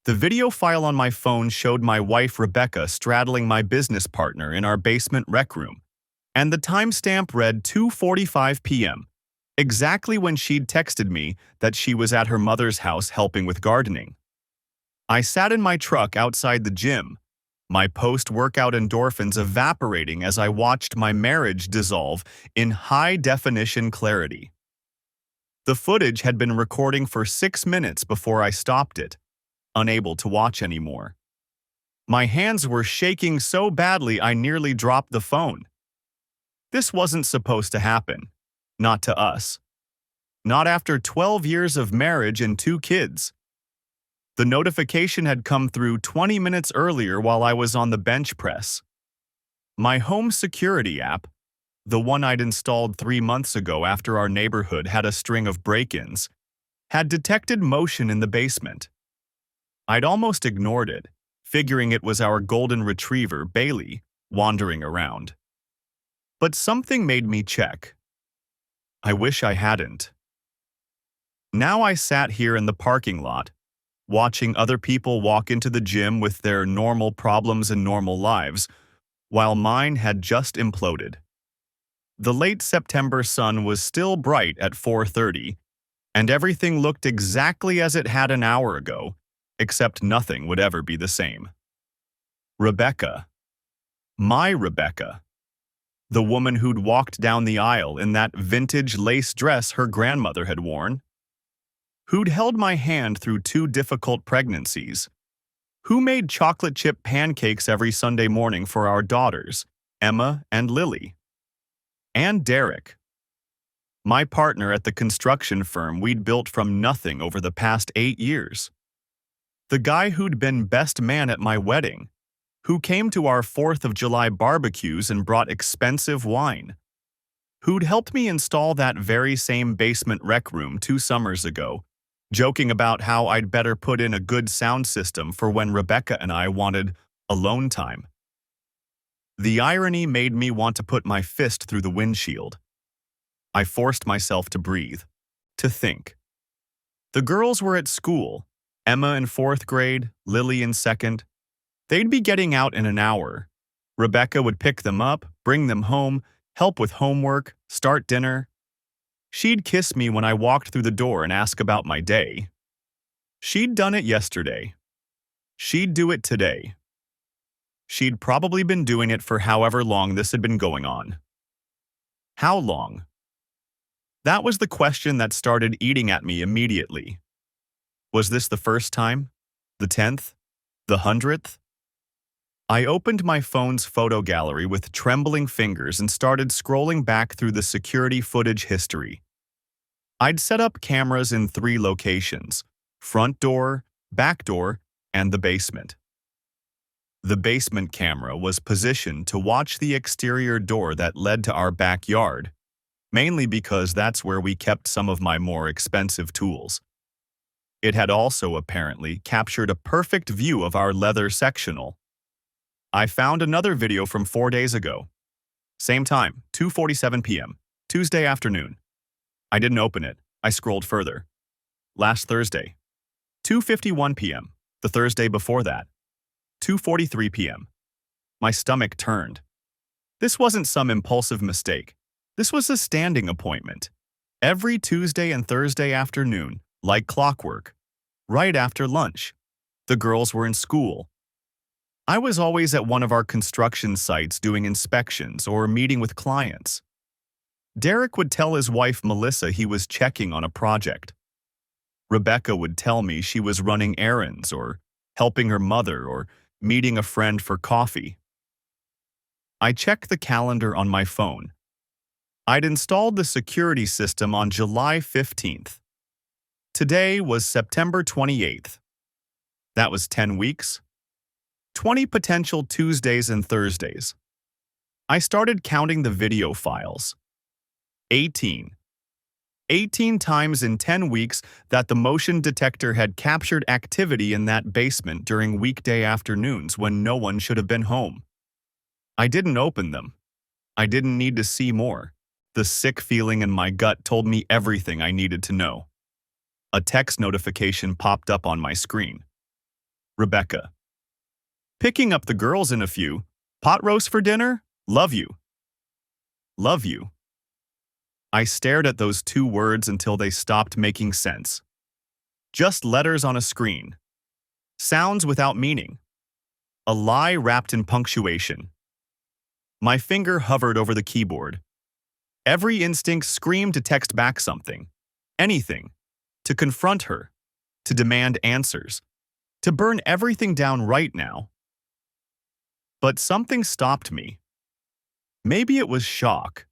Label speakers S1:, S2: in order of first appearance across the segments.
S1: The video file on my phone showed my wife Rebecca straddling my business partner in our basement rec room, and the timestamp read 2:45 p.m., exactly when she'd texted me that she was at her mother's house helping with gardening. I sat in my truck outside the gym, my post-workout endorphins evaporating as I watched my marriage dissolve in high-definition clarity. The footage had been recording for 6 minutes before I stopped it, unable to watch anymore. My hands were shaking so badly I nearly dropped the phone. This wasn't supposed to happen. Not to us. Not after 12 years of marriage and 2 kids. The notification had come through 20 minutes earlier while I was on the bench press. My home security app, the one I'd installed 3 months ago after our neighborhood had a string of break-ins, had detected motion in the basement. I'd almost ignored it, figuring it was our golden retriever, Bailey, wandering around. But something made me check. I wish I hadn't. Now I sat here in the parking lot, watching other people walk into the gym with their normal problems and normal lives, while mine had just imploded. The late September sun was still bright at 4:30, and everything looked exactly as it had an hour ago, except nothing would ever be the same. Rebecca. My Rebecca. The woman who'd walked down the aisle in that vintage lace dress her grandmother had worn. Who'd held my hand through 2 difficult pregnancies. Who made chocolate chip pancakes every Sunday morning for our daughters, Emma and Lily. And Derek. My partner at the construction firm we'd built from nothing over the past 8 years. The guy who'd been best man at my wedding, who came to our 4th of July barbecues and brought expensive wine, who'd helped me install that very same basement rec room 2 summers ago, joking about how I'd better put in a good sound system for when Rebecca and I wanted alone time. The irony made me want to put my fist through the windshield. I forced myself to breathe, to think. The girls were at school, Emma in 4th grade, Lily in 2nd. They'd be getting out in an hour. Rebecca would pick them up, bring them home, help with homework, start dinner. She'd kiss me when I walked through the door and ask about my day. She'd done it yesterday. She'd do it today. She'd probably been doing it for however long this had been going on. How long? That was the question that started eating at me immediately. Was this the first time? The 10th? The 100th? I opened my phone's photo gallery with trembling fingers and started scrolling back through the security footage history. I'd set up cameras in 3 locations: front door, back door, and the basement. The basement camera was positioned to watch the exterior door that led to our backyard, mainly because that's where we kept some of my more expensive tools. It had also apparently captured a perfect view of our leather sectional. I found another video from 4 days ago. Same time, 2:47 p.m., Tuesday afternoon. I didn't open it. I scrolled further. Last Thursday, 2:51 p.m., the Thursday before that, 2:43 p.m. My stomach turned. This wasn't some impulsive mistake. This was a standing appointment. Every Tuesday and Thursday afternoon, like clockwork. Right after lunch. The girls were in school. I was always at one of our construction sites doing inspections or meeting with clients. Derek would tell his wife Melissa he was checking on a project. Rebecca would tell me she was running errands or helping her mother or meeting a friend for coffee. I checked the calendar on my phone. I'd installed the security system on July 15th. Today was September 28th. That was 10 weeks. 20 potential Tuesdays and Thursdays. I started counting the video files. 18. 18 times in 10 weeks that the motion detector had captured activity in that basement during weekday afternoons when no one should have been home. I didn't open them. I didn't need to see more. The sick feeling in my gut told me everything I needed to know. A text notification popped up on my screen. Rebecca. Picking up the girls in a few. Pot roast for dinner? Love you. Love you. I stared at those two words until they stopped making sense. Just letters on a screen. Sounds without meaning. A lie wrapped in punctuation. My finger hovered over the keyboard. Every instinct screamed to text back something. Anything. To confront her. To demand answers. To burn everything down right now. But something stopped me. Maybe it was shock.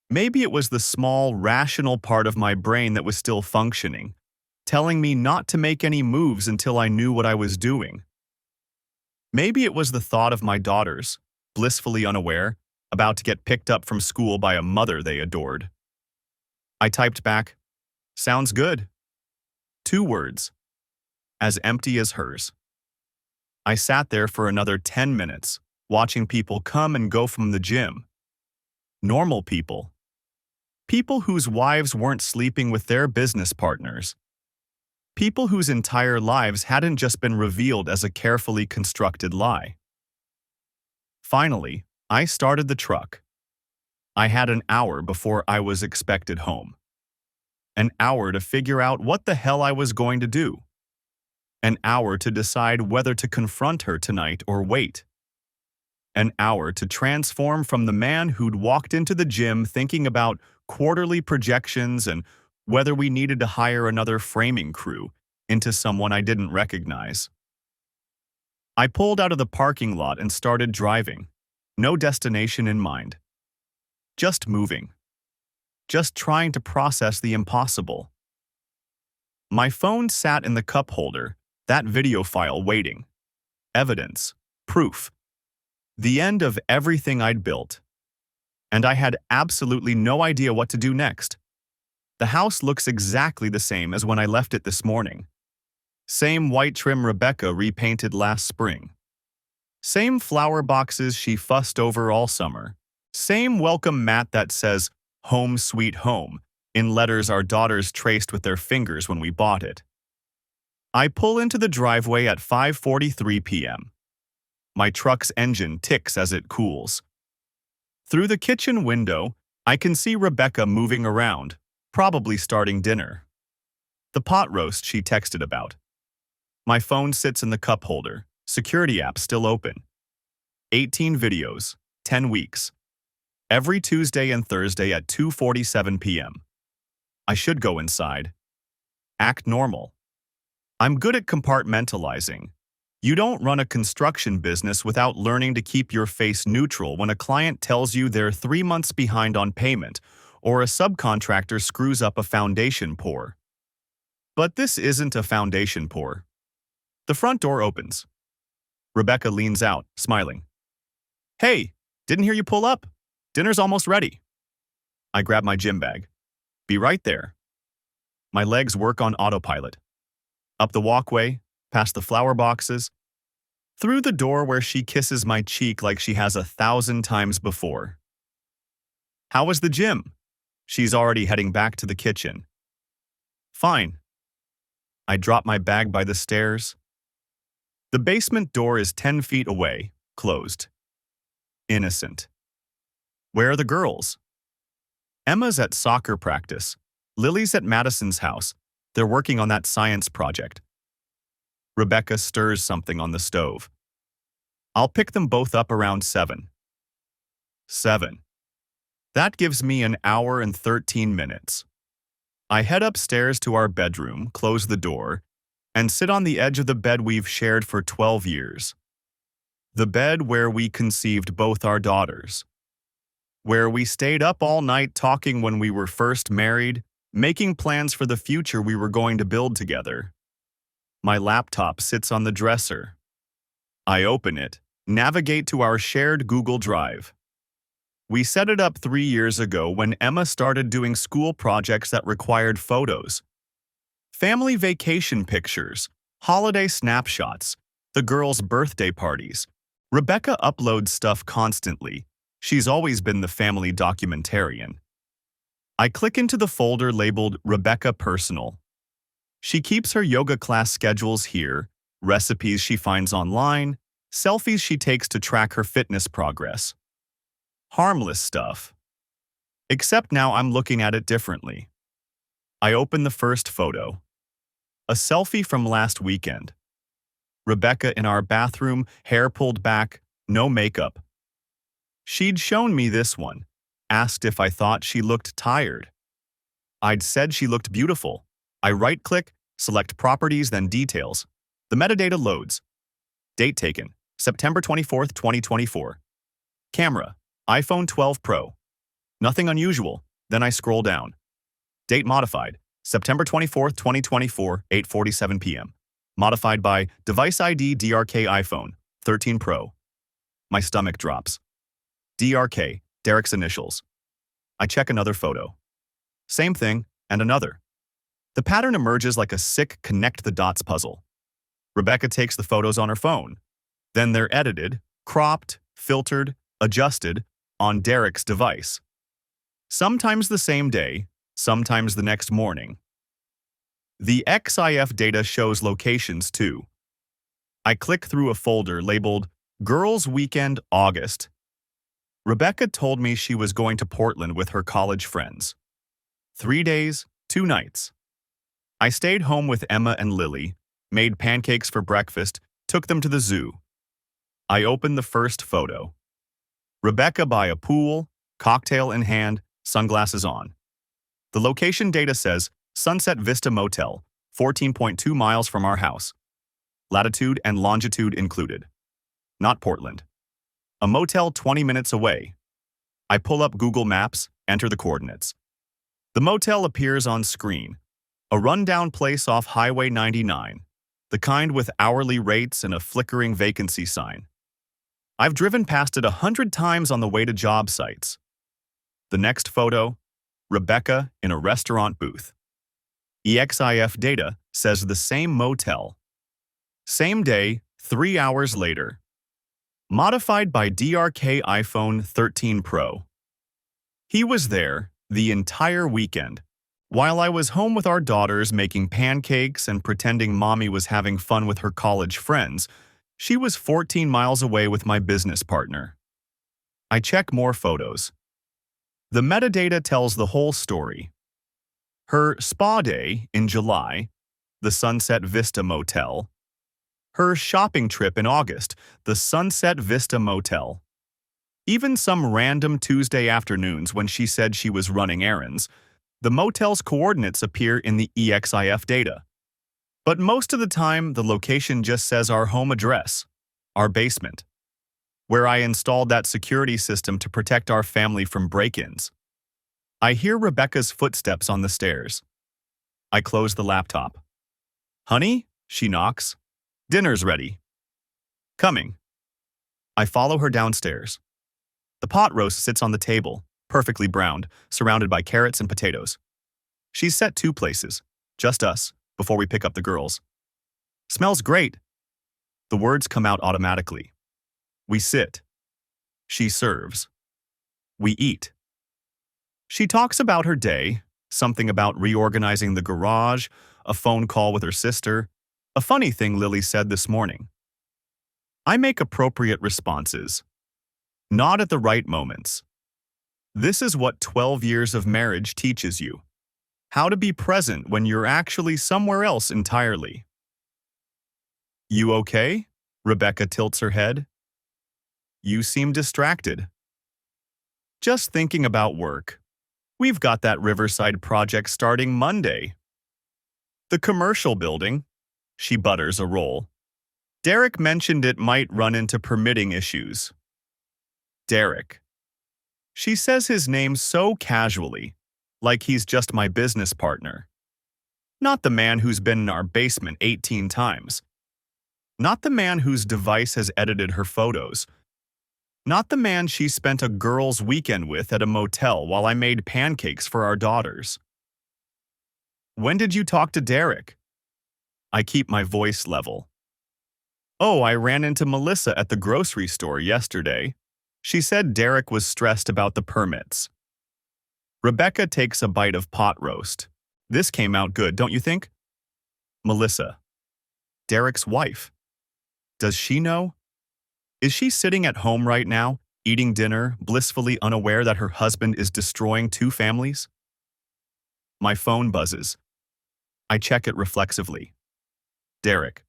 S1: Maybe it was the small, rational part of my brain that was still functioning, telling me not to make any moves until I knew what I was doing. Maybe it was the thought of my daughters, blissfully unaware, about to get picked up from school by a mother they adored. I typed back, "Sounds good." 2 words, as empty as hers. I sat there for another 10 minutes, watching people come and go from the gym. Normal people. People whose wives weren't sleeping with their business partners. People whose entire lives hadn't just been revealed as a carefully constructed lie. Finally, I started the truck. I had an hour before I was expected home. An hour to figure out what the hell I was going to do. An hour to decide whether to confront her tonight or wait. An hour to transform from the man who'd walked into the gym thinking about quarterly projections and whether we needed to hire another framing crew into someone I didn't recognize. I pulled out of the parking lot and started driving, no destination in mind. Just moving. Just trying to process the impossible. My phone sat in the cup holder, that video file waiting. Evidence. Proof. The end of everything I'd built. And I had absolutely no idea what to do next. The house looks exactly the same as when I left it this morning. Same white trim Rebecca repainted last spring. Same flower boxes she fussed over all summer. Same welcome mat that says, "Home Sweet Home," in letters our daughters traced with their fingers when we bought it. I pull into the driveway at 5:43 p.m. My truck's engine ticks as it cools. Through the kitchen window, I can see Rebecca moving around, probably starting dinner. The pot roast she texted about. My phone sits in the cup holder, security app still open. 18 videos, 10 weeks. Every Tuesday and Thursday at 2:47 p.m. I should go inside. Act normal. I'm good at compartmentalizing. You don't run a construction business without learning to keep your face neutral when a client tells you they're 3 months behind on payment or a subcontractor screws up a foundation pour. But this isn't a foundation pour. The front door opens. Rebecca leans out, smiling. "Hey, didn't hear you pull up. Dinner's almost ready." I grab my gym bag. "Be right there." My legs work on autopilot. Up the walkway, past the flower boxes, through the door where she kisses my cheek like she has 1,000 times before. "How was the gym?" She's already heading back to the kitchen. "Fine." I drop my bag by the stairs. The basement door is 10 feet away, closed. Innocent. Where are the girls? Emma's at soccer practice. Lily's at Madison's house. They're working on that science project. Rebecca stirs something on the stove. I'll pick them both up around 7. 7. That gives me an hour and 13 minutes. I head upstairs to our bedroom, close the door, and sit on the edge of the bed we've shared for 12 years. The bed where we conceived both our daughters. Where we stayed up all night talking when we were first married, making plans for the future we were going to build together. My laptop sits on the dresser. I open it, navigate to our shared Google Drive. We set it up 3 years ago when Emma started doing school projects that required photos. Family vacation pictures, holiday snapshots, the girls' birthday parties. Rebecca uploads stuff constantly. She's always been the family documentarian. I click into the folder labeled Rebecca Personal. She keeps her yoga class schedules here, recipes she finds online, selfies she takes to track her fitness progress. Harmless stuff. Except now I'm looking at it differently. I open the first photo. A selfie from last weekend. Rebecca in our bathroom, hair pulled back, no makeup. She'd shown me this one, asked if I thought she looked tired. I'd said she looked beautiful. I right-click, select Properties, then Details. The metadata loads. Date taken, September 24th, 2024. Camera, iPhone 12 Pro. Nothing unusual. Then I scroll down. Date modified, September 24th, 2024, 8:47 p.m. Modified by device ID DRK iPhone 13 Pro. My stomach drops. DRK, Derek's initials. I check another photo. Same thing, and another. The pattern emerges like a sick connect-the-dots puzzle. Rebecca takes the photos on her phone. Then they're edited, cropped, filtered, adjusted on Derek's device. Sometimes the same day, sometimes the next morning. The XIF data shows locations too. I click through a folder labeled Girls Weekend August. Rebecca told me she was going to Portland with her college friends. 3 days, 2 nights. I stayed home with Emma and Lily, made pancakes for breakfast, took them to the zoo. I opened the first photo. Rebecca by a pool, cocktail in hand, sunglasses on. The location data says Sunset Vista Motel, 14.2 miles from our house. Latitude and longitude included. Not Portland. A motel 20 minutes away. I pull up Google Maps, enter the coordinates. The motel appears on screen. A rundown place off Highway 99, the kind with hourly rates and a flickering vacancy sign. I've driven past it 100 times on the way to job sites. The next photo, Rebecca in a restaurant booth. EXIF data says the same motel. Same day, 3 hours later. Modified by DRK iPhone 13 Pro. He was there the entire weekend, while I was home with our daughters making pancakes and pretending mommy was having fun with her college friends. She was 14 miles away with my business partner. I check more photos. The metadata tells the whole story. Her spa day in July, the Sunset Vista Motel. Her shopping trip in August, the Sunset Vista Motel. Even some random Tuesday afternoons when she said she was running errands, the motel's coordinates appear in the EXIF data. But most of the time, the location just says our home address, our basement, where I installed that security system to protect our family from break-ins. I hear Rebecca's footsteps on the stairs. I close the laptop. "Honey?" she knocks. "Dinner's ready." "Coming." I follow her downstairs. The pot roast sits on the table, perfectly browned, surrounded by carrots and potatoes. She's set 2 places, just us, before we pick up the girls. "Smells great." The words come out automatically. We sit. She serves. We eat. She talks about her day, something about reorganizing the garage, a phone call with her sister, a funny thing Lily said this morning. I make appropriate responses. Not at the right moments. This is what 12 years of marriage teaches you. How to be present when you're actually somewhere else entirely. "You okay?" Rebecca tilts her head. "You seem distracted." "Just thinking about work. We've got that Riverside project starting Monday." "The commercial building." She butters a roll. "Derek mentioned it might run into permitting issues." Derek. She says his name so casually, like he's just my business partner. Not the man who's been in our basement 18 times. Not the man whose device has edited her photos. Not the man she spent a girls' weekend with at a motel while I made pancakes for our daughters. "When did you talk to Derek?" I keep my voice level. "Oh, I ran into Melissa at the grocery store yesterday. She said Derek was stressed about the permits." Rebecca takes a bite of pot roast. "This came out good, don't you think?" Melissa. Derek's wife. Does she know? Is she sitting at home right now, eating dinner, blissfully unaware that her husband is destroying two families? My phone buzzes. I check it reflexively. Derek.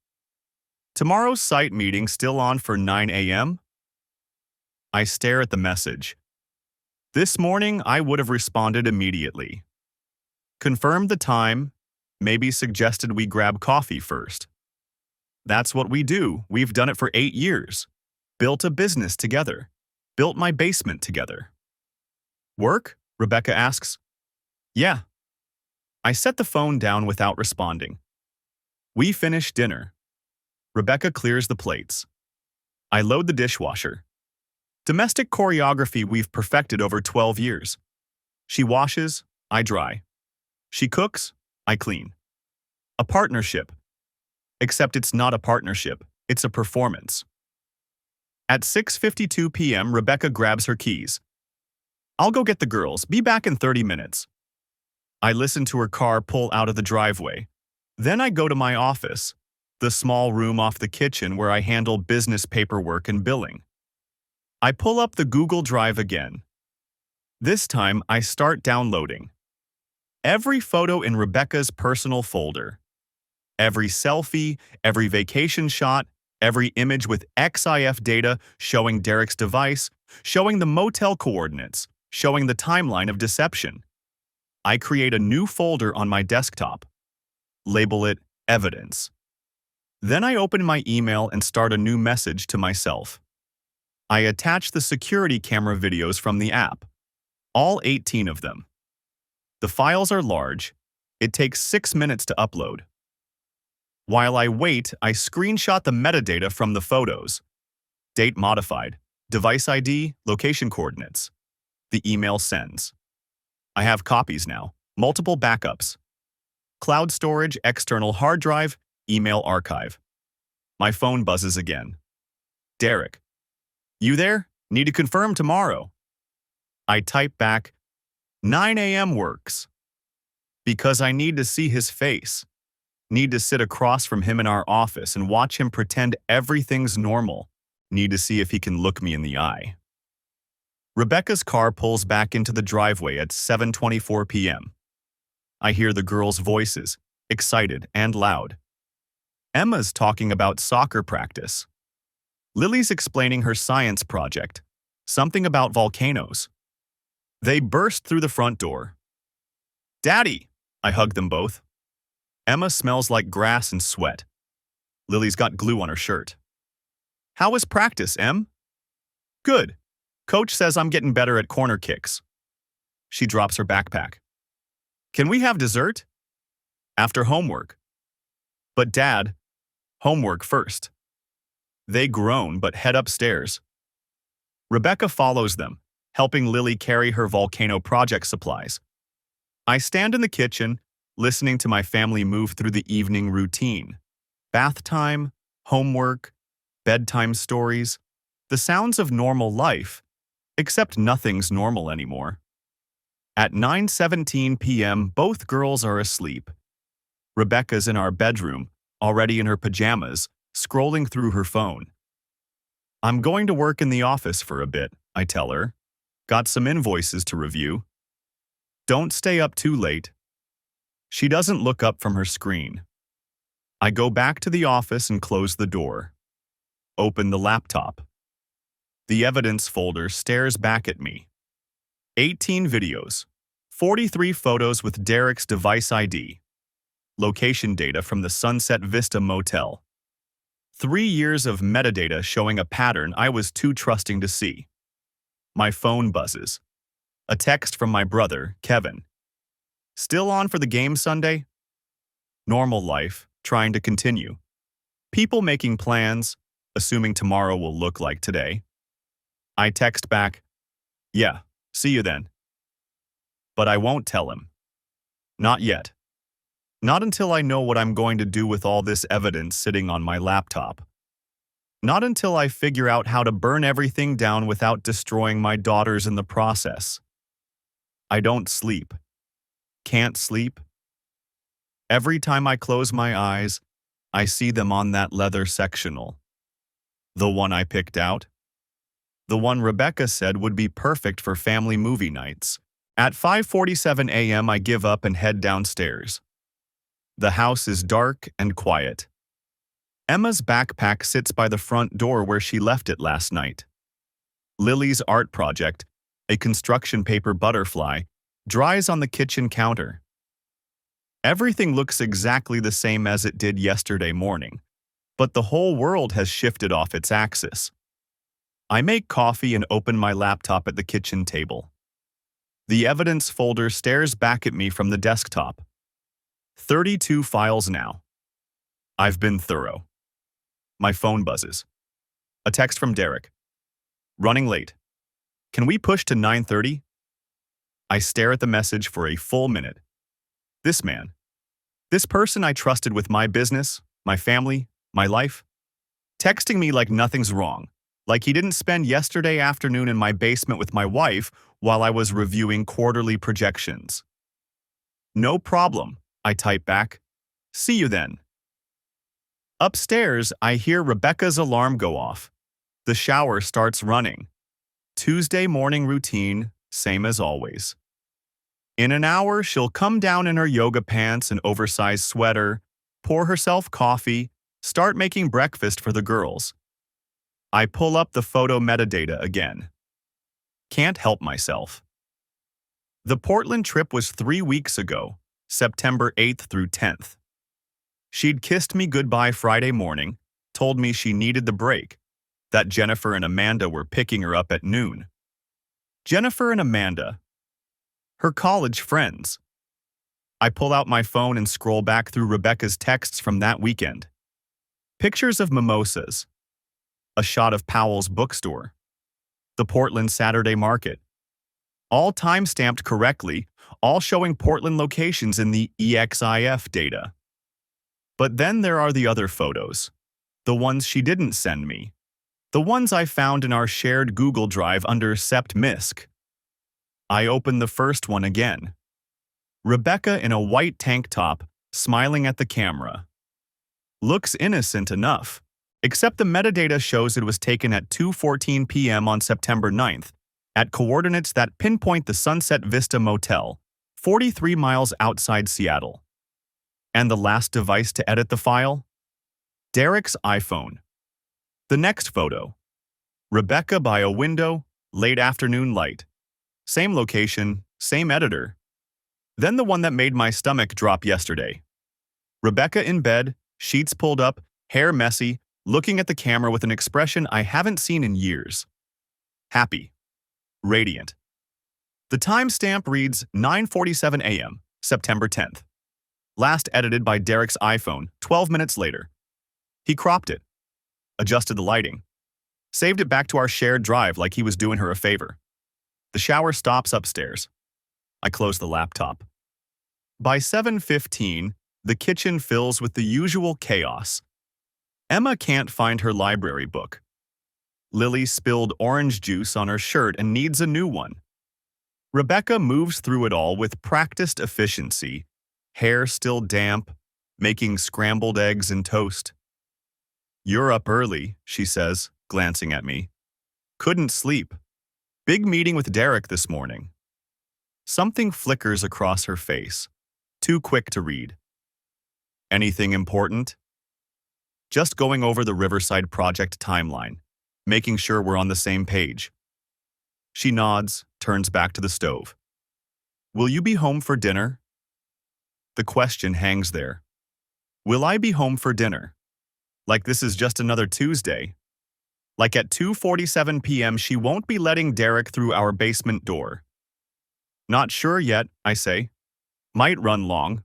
S1: Tomorrow's site meeting still on for 9 a.m.? I stare at the message. This morning, I would have responded immediately. Confirmed the time, maybe suggested we grab coffee first. That's what we do. We've done it for 8 years. Built a business together. Built my basement together. Work? Rebecca asks. Yeah. I set the phone down without responding. We finish dinner. Rebecca clears the plates. I load the dishwasher. Domestic choreography we've perfected over 12 years. She washes, I dry. She cooks, I clean. A partnership. Except it's not a partnership, it's a performance. At 6:52 p.m., Rebecca grabs her keys. I'll go get the girls, be back in 30 minutes. I listen to her car pull out of the driveway. Then I go to my office, the small room off the kitchen where I handle business paperwork and billing. I pull up the Google Drive again. This time, I start downloading. Every photo in Rebecca's personal folder. Every selfie, every vacation shot, every image with XIF data showing Derek's device, showing the motel coordinates, showing the timeline of deception. I create a new folder on my desktop. Label it Evidence. Then I open my email and start a new message to myself. I attach the security camera videos from the app. All 18 of them. The files are large. It takes 6 minutes to upload. While I wait, I screenshot the metadata from the photos. Date modified, device ID, location coordinates. The email sends. I have copies now, multiple backups. Cloud storage, external hard drive, email archive. My phone buzzes again. Derek. You there? Need to confirm tomorrow. I type back, 9 a.m. works. Because I need to see his face. Need to sit across from him in our office and watch him pretend everything's normal. Need to see if he can look me in the eye. Rebecca's car pulls back into the driveway at 7:24 p.m. I hear the girls' voices, excited and loud. Emma's talking about soccer practice. Lily's explaining her science project, something about volcanoes. They burst through the front door. Daddy! I hug them both. Emma smells like grass and sweat. Lily's got glue on her shirt. How was practice, Em? Good. Coach says I'm getting better at corner kicks. She drops her backpack. Can we have dessert? After homework. But Dad, homework first. They groan but head upstairs. Rebecca follows them, helping Lily carry her volcano project supplies. I stand in the kitchen, listening to my family move through the evening routine. Bath time, homework, bedtime stories, the sounds of normal life, except nothing's normal anymore. At 9:17 p.m., both girls are asleep. Rebecca's in our bedroom, already in her pajamas, scrolling through her phone. I'm going to work in the office for a bit, I tell her. Got some invoices to review. Don't stay up too late. She doesn't look up from her screen. I go back to the office and close the door. Open the laptop. The evidence folder stares back at me. 18 videos, 43 photos with Derek's device ID. Location data from the Sunset Vista Motel. 3 years of metadata showing a pattern I was too trusting to see. My phone buzzes. A text from my brother, Kevin. Still on for the game Sunday? Normal life, trying to continue. People making plans, assuming tomorrow will look like today. I text back, yeah, see you then. But I won't tell him. Not yet. Not until I know what I'm going to do with all this evidence sitting on my laptop. Not until I figure out how to burn everything down without destroying my daughters in the process. I don't sleep. Can't sleep. Every time I close my eyes, I see them on that leather sectional. The one I picked out? The one Rebecca said would be perfect for family movie nights. At 5:47 a.m. I give up and head downstairs. The house is dark and quiet. Emma's backpack sits by the front door where she left it last night. Lily's art project, a construction paper butterfly, dries on the kitchen counter. Everything looks exactly the same as it did yesterday morning, but the whole world has shifted off its axis. I make coffee and open my laptop at the kitchen table. The evidence folder stares back at me from the desktop. 32 files now. I've been thorough. My phone buzzes. A text from Derek. Running late. Can we push to 9:30? I stare at the message for a full minute. This man. This person I trusted with my business, my family, my life. Texting me like nothing's wrong. Like he didn't spend yesterday afternoon in my basement with my wife while I was reviewing quarterly projections. No problem, I type back. See you then. Upstairs, I hear Rebecca's alarm go off. The shower starts running. Tuesday morning routine, same as always. In an hour, she'll come down in her yoga pants and oversized sweater, pour herself coffee, start making breakfast for the girls. I pull up the photo metadata again. Can't help myself. The Portland trip was 3 weeks ago, September 8th through 10th. She'd kissed me goodbye Friday morning, told me she needed the break, that Jennifer and Amanda were picking her up at noon. Jennifer and Amanda, her college friends. I pull out my phone and scroll back through Rebecca's texts from that weekend. Pictures of mimosas. A shot of Powell's bookstore. The Portland Saturday Market. All time-stamped correctly, all showing Portland locations in the EXIF data. But then there are the other photos. The ones she didn't send me. The ones I found in our shared Google Drive under Sept Misc. I open the first one again. Rebecca in a white tank top, smiling at the camera. Looks innocent enough, except the metadata shows it was taken at 2:14 p.m. on September 9th, at coordinates that pinpoint the Sunset Vista Motel, 43 miles outside Seattle. And the last device to edit the file? Derek's iPhone. The next photo. Rebecca by a window, late afternoon light. Same location, same editor. Then the one that made my stomach drop yesterday. Rebecca in bed, sheets pulled up, hair messy, looking at the camera with an expression I haven't seen in years. Happy. Radiant. The timestamp reads 9:47 a.m., September 10th. Last edited by Derek's iPhone, 12 minutes later. He cropped it, adjusted the lighting, saved it back to our shared drive like he was doing her a favor. The shower stops upstairs. I close the laptop. By 7:15, the kitchen fills with the usual chaos. Emma can't find her library book. Lily spilled orange juice on her shirt and needs a new one. Rebecca moves through it all with practiced efficiency, hair still damp, making scrambled eggs and toast. You're up early, she says, glancing at me. Couldn't sleep. Big meeting with Derek this morning. Something flickers across her face, too quick to read. Anything important? Just going over the Riverside project timeline, making sure we're on the same page. She nods, turns back to the stove. Will you be home for dinner? The question hangs there. Will I be home for dinner? Like this is just another Tuesday. Like at 2:47 p.m. she won't be letting Derek through our basement door. Not sure yet, I say. Might run long.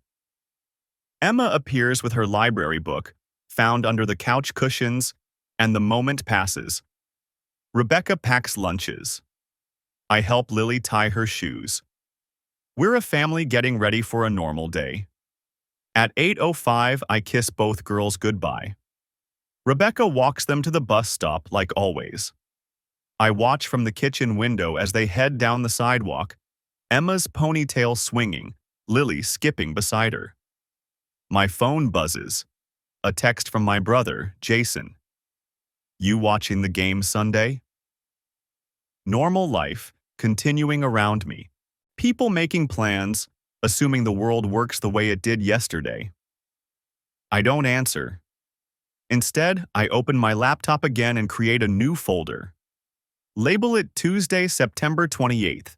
S1: Emma appears with her library book, found under the couch cushions, and the moment passes. Rebecca packs lunches. I help Lily tie her shoes. We're a family getting ready for a normal day. At 8:05, I kiss both girls goodbye. Rebecca walks them to the bus stop like always. I watch from the kitchen window as they head down the sidewalk, Emma's ponytail swinging, Lily skipping beside her. My phone buzzes. A text from my brother, Jason. You watching the game Sunday? Normal life, continuing around me. People making plans, assuming the world works the way it did yesterday. I don't answer. Instead, I open my laptop again and create a new folder. Label it Tuesday, September 28th.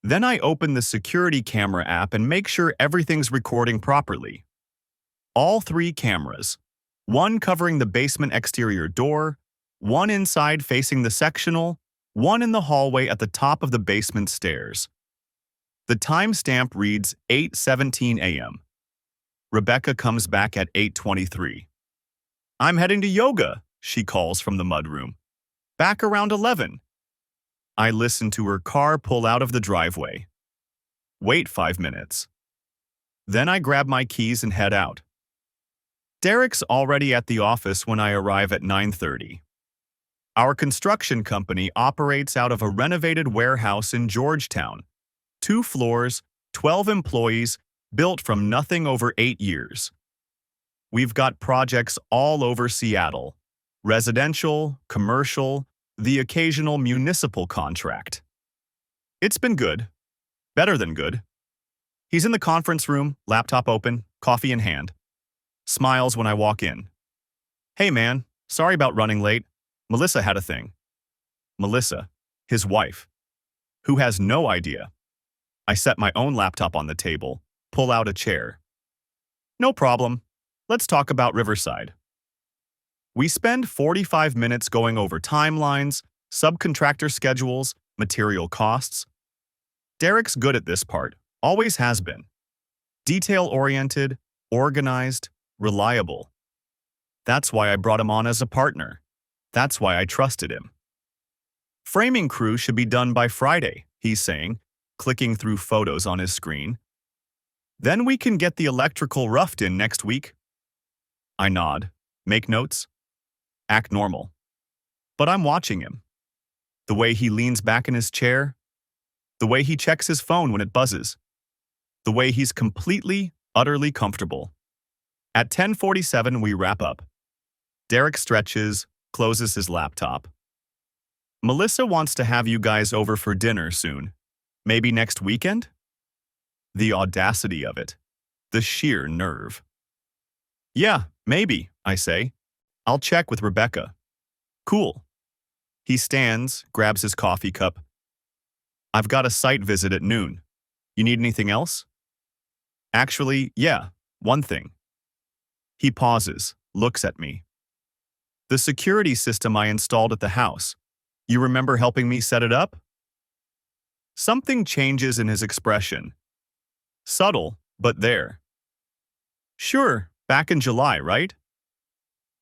S1: Then I open the security camera app and make sure everything's recording properly. All 3 cameras. One covering the basement exterior door, one inside facing the sectional, one in the hallway at the top of the basement stairs. The timestamp reads 8:17 a.m. Rebecca comes back at 8:23. I'm heading to yoga, she calls from the mudroom. Back around 11. I listen to her car pull out of the driveway. Wait 5 minutes. Then I grab my keys and head out. Derek's already at the office when I arrive at 9:30. Our construction company operates out of a renovated warehouse in Georgetown. 2 floors, 12 employees, built from nothing over 8 years. We've got projects all over Seattle. Residential, commercial, the occasional municipal contract. It's been good. Better than good. He's in the conference room, laptop open, coffee in hand. Smiles when I walk in. Hey man, sorry about running late. Melissa had a thing. Melissa, his wife, who has no idea. I set my own laptop on the table, pull out a chair. No problem. Let's talk about Riverside. We spend 45 minutes going over timelines, subcontractor schedules, material costs. Derek's good at this part, always has been. Detail-oriented, organized, reliable. That's why I brought him on as a partner. That's why I trusted him. Framing crew should be done by Friday, he's saying, clicking through photos on his screen. Then we can get the electrical roughed in next week. I nod, make notes, act normal. But I'm watching him. The way he leans back in his chair, the way he checks his phone when it buzzes, the way he's completely, utterly comfortable. At 10:47, we wrap up. Derek stretches, closes his laptop. Melissa wants to have you guys over for dinner soon. Maybe next weekend? The audacity of it. The sheer nerve. Yeah, maybe, I say. I'll check with Rebecca. Cool. He stands, grabs his coffee cup. I've got a site visit at noon. You need anything else? Actually, yeah, one thing. He pauses, looks at me. The security system I installed at the house. You remember helping me set it up? Something changes in his expression. Subtle, but there. Sure, back in July, right?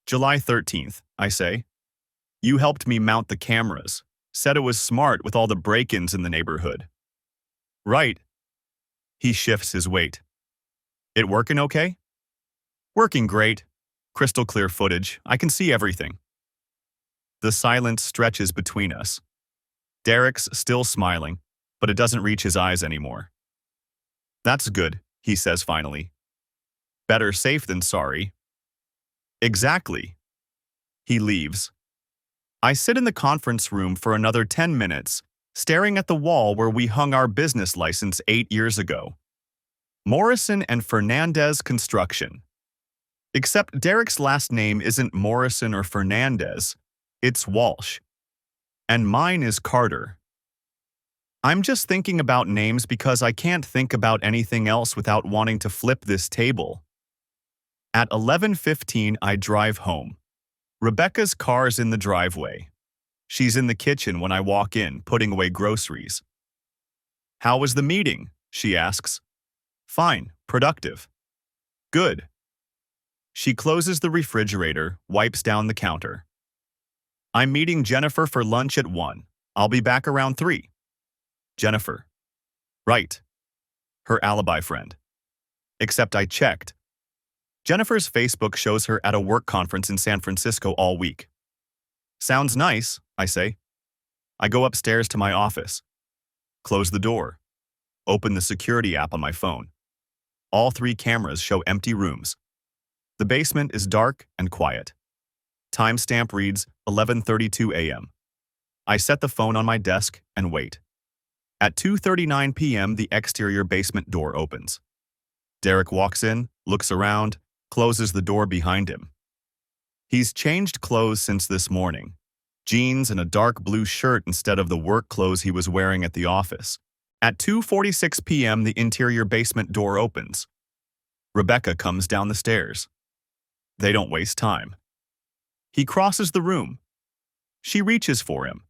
S1: July 13th, I say. You helped me mount the cameras, said it was smart with all the break-ins in the neighborhood. Right. He shifts his weight. It working okay? Working great. Crystal clear footage. I can see everything. The silence stretches between us. Derek's still smiling, but it doesn't reach his eyes anymore. That's good, he says finally. Better safe than sorry. Exactly. He leaves. I sit in the conference room for another 10 minutes, staring at the wall where we hung our business license 8 years ago. Morrison and Fernandez Construction. Except Derek's last name isn't Morrison or Fernandez, it's Walsh. And mine is Carter. I'm just thinking about names because I can't think about anything else without wanting to flip this table. At 11:15, I drive home. Rebecca's car's in the driveway. She's in the kitchen when I walk in, putting away groceries. How was the meeting? She asks. Fine, productive. Good. She closes the refrigerator, wipes down the counter. I'm meeting Jennifer for lunch at 1. I'll be back around 3. Jennifer. Right. Her alibi friend. Except I checked. Jennifer's Facebook shows her at a work conference in San Francisco all week. Sounds nice, I say. I go upstairs to my office. Close the door. Open the security app on my phone. All 3 cameras show empty rooms. The basement is dark and quiet. Timestamp reads 11:32 a.m. I set the phone on my desk and wait. At 2:39 p.m., the exterior basement door opens. Derek walks in, looks around, closes the door behind him. He's changed clothes since this morning. Jeans and a dark blue shirt instead of the work clothes he was wearing at the office. At 2:46 p.m., the interior basement door opens. Rebecca comes down the stairs. They don't waste time. He crosses the room. She reaches for him.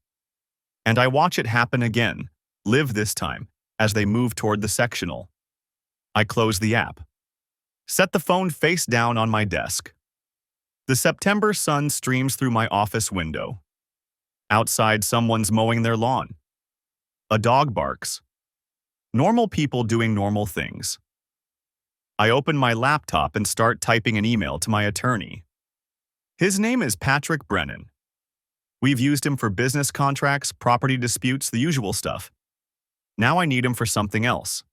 S1: And I watch it happen again, live this time, as they move toward the sectional. I close the app. Set the phone face down on my desk. The September sun streams through my office window. Outside, someone's mowing their lawn. A dog barks. Normal people doing normal things. I open my laptop and start typing an email to my attorney. His name is Patrick Brennan. We've used him for business contracts, property disputes, the usual stuff. Now I need him for something else.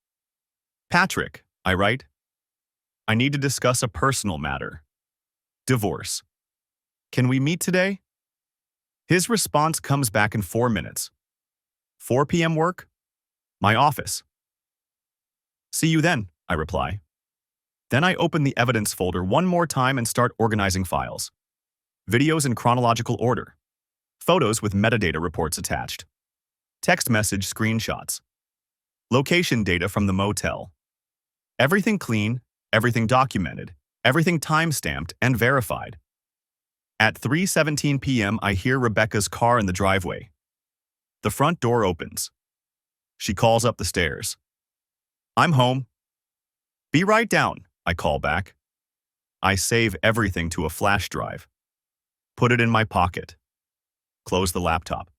S1: Patrick, I write. I need to discuss a personal matter. Divorce. Can we meet today? His response comes back in 4 minutes. 4 p.m. work? My office. See you then, I reply. Then I open the evidence folder one more time and start organizing files. Videos in chronological order. Photos with metadata reports attached. Text message screenshots. Location data from the motel. Everything clean, everything documented, everything time-stamped and verified. At 3:17 p.m., I hear Rebecca's car in the driveway. The front door opens. She calls up the stairs. I'm home. Be right down, I call back. I save everything to a flash drive. Put it in my pocket. Close the laptop.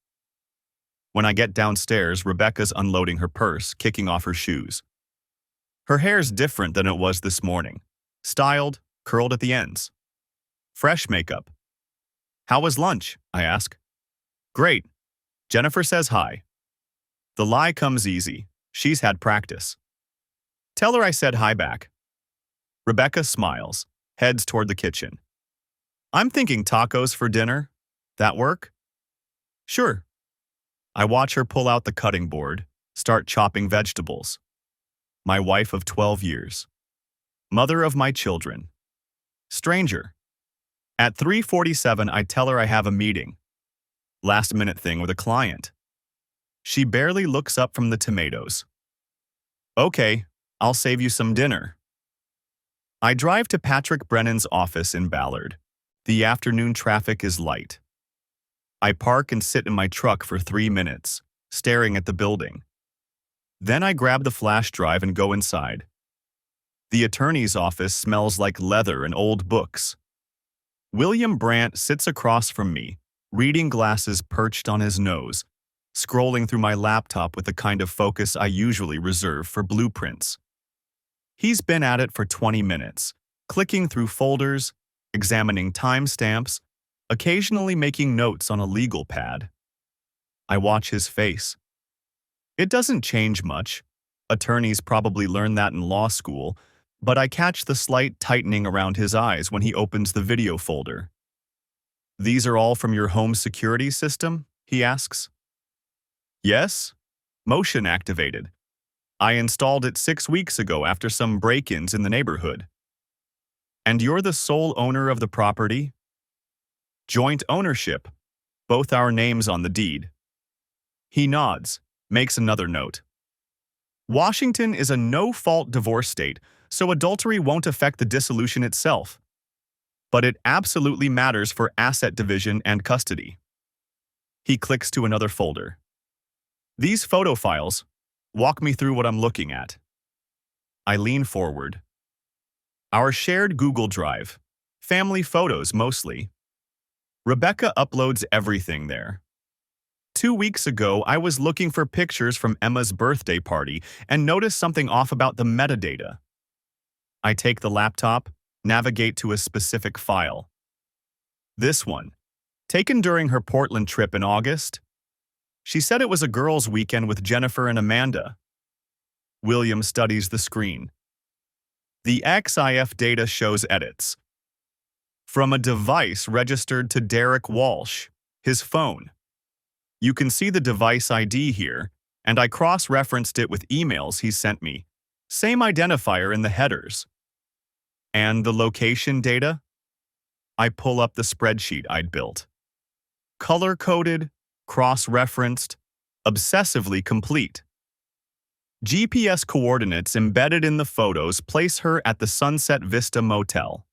S1: When I get downstairs, Rebecca's unloading her purse, kicking off her shoes. Her hair's different than it was this morning. Styled, curled at the ends. Fresh makeup. How was lunch? I ask. Great. Jennifer says hi. The lie comes easy. She's had practice. Tell her I said hi back. Rebecca smiles, heads toward the kitchen. I'm thinking tacos for dinner. That work? Sure. I watch her pull out the cutting board, start chopping vegetables. My wife of 12 years. Mother of my children. Stranger. At 3:47, I tell her I have a meeting. Last-minute thing with a client. She barely looks up from the tomatoes. Okay, I'll save you some dinner. I drive to Patrick Brennan's office in Ballard. The afternoon traffic is light. I park and sit in my truck for 3 minutes, staring at the building. Then I grab the flash drive and go inside. The attorney's office smells like leather and old books. William Brandt sits across from me, reading glasses perched on his nose, scrolling through my laptop with the kind of focus I usually reserve for blueprints. He's been at it for 20 minutes, clicking through folders, examining timestamps, occasionally making notes on a legal pad. I watch his face. It doesn't change much. Attorneys probably learn that in law school, but I catch the slight tightening around his eyes when he opens the video folder. These are all from your home security system? He asks. Yes. Motion activated. I installed it 6 weeks ago after some break-ins in the neighborhood. And you're the sole owner of the property? Joint ownership. Both our names on the deed. He nods, makes another note. Washington is a no-fault divorce state, so adultery won't affect the dissolution itself. But it absolutely matters for asset division and custody. He clicks to another folder. These photo files, walk me through what I'm looking at. I lean forward. Our shared Google Drive. Family photos, mostly. Rebecca uploads everything there. 2 weeks ago, I was looking for pictures from Emma's birthday party and noticed something off about the metadata. I take the laptop, navigate to a specific file. This one, taken during her Portland trip in August. She said it was a girls' weekend with Jennifer and Amanda. William studies the screen. The XIF data shows edits. from a device registered to Derek Walsh, his phone. You can see the device ID here, and I cross-referenced it with emails he sent me. Same identifier in the headers. And the location data? I pull up the spreadsheet I'd built. Color-coded, cross-referenced, obsessively complete. GPS coordinates embedded in the photos place her at the Sunset Vista Motel.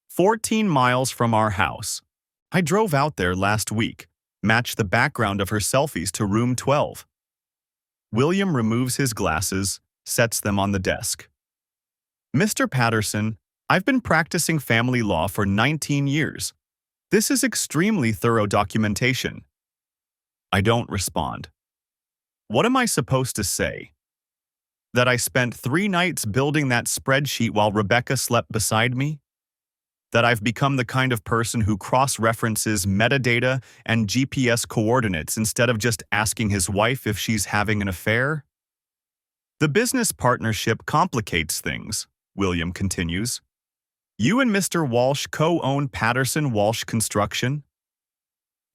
S1: 14 miles from our house. I drove out there last week, matched the background of her selfies to room 12. William removes his glasses, sets them on the desk. Mr. Patterson, I've been practicing family law for 19 years. This is extremely thorough documentation. I don't respond. What am I supposed to say? That I spent 3 nights building that spreadsheet while Rebecca slept beside me? That I've become the kind of person who cross-references metadata and GPS coordinates instead of just asking his wife if she's having an affair? The business partnership complicates things, William continues. You and Mr. Walsh co-own Patterson-Walsh Construction?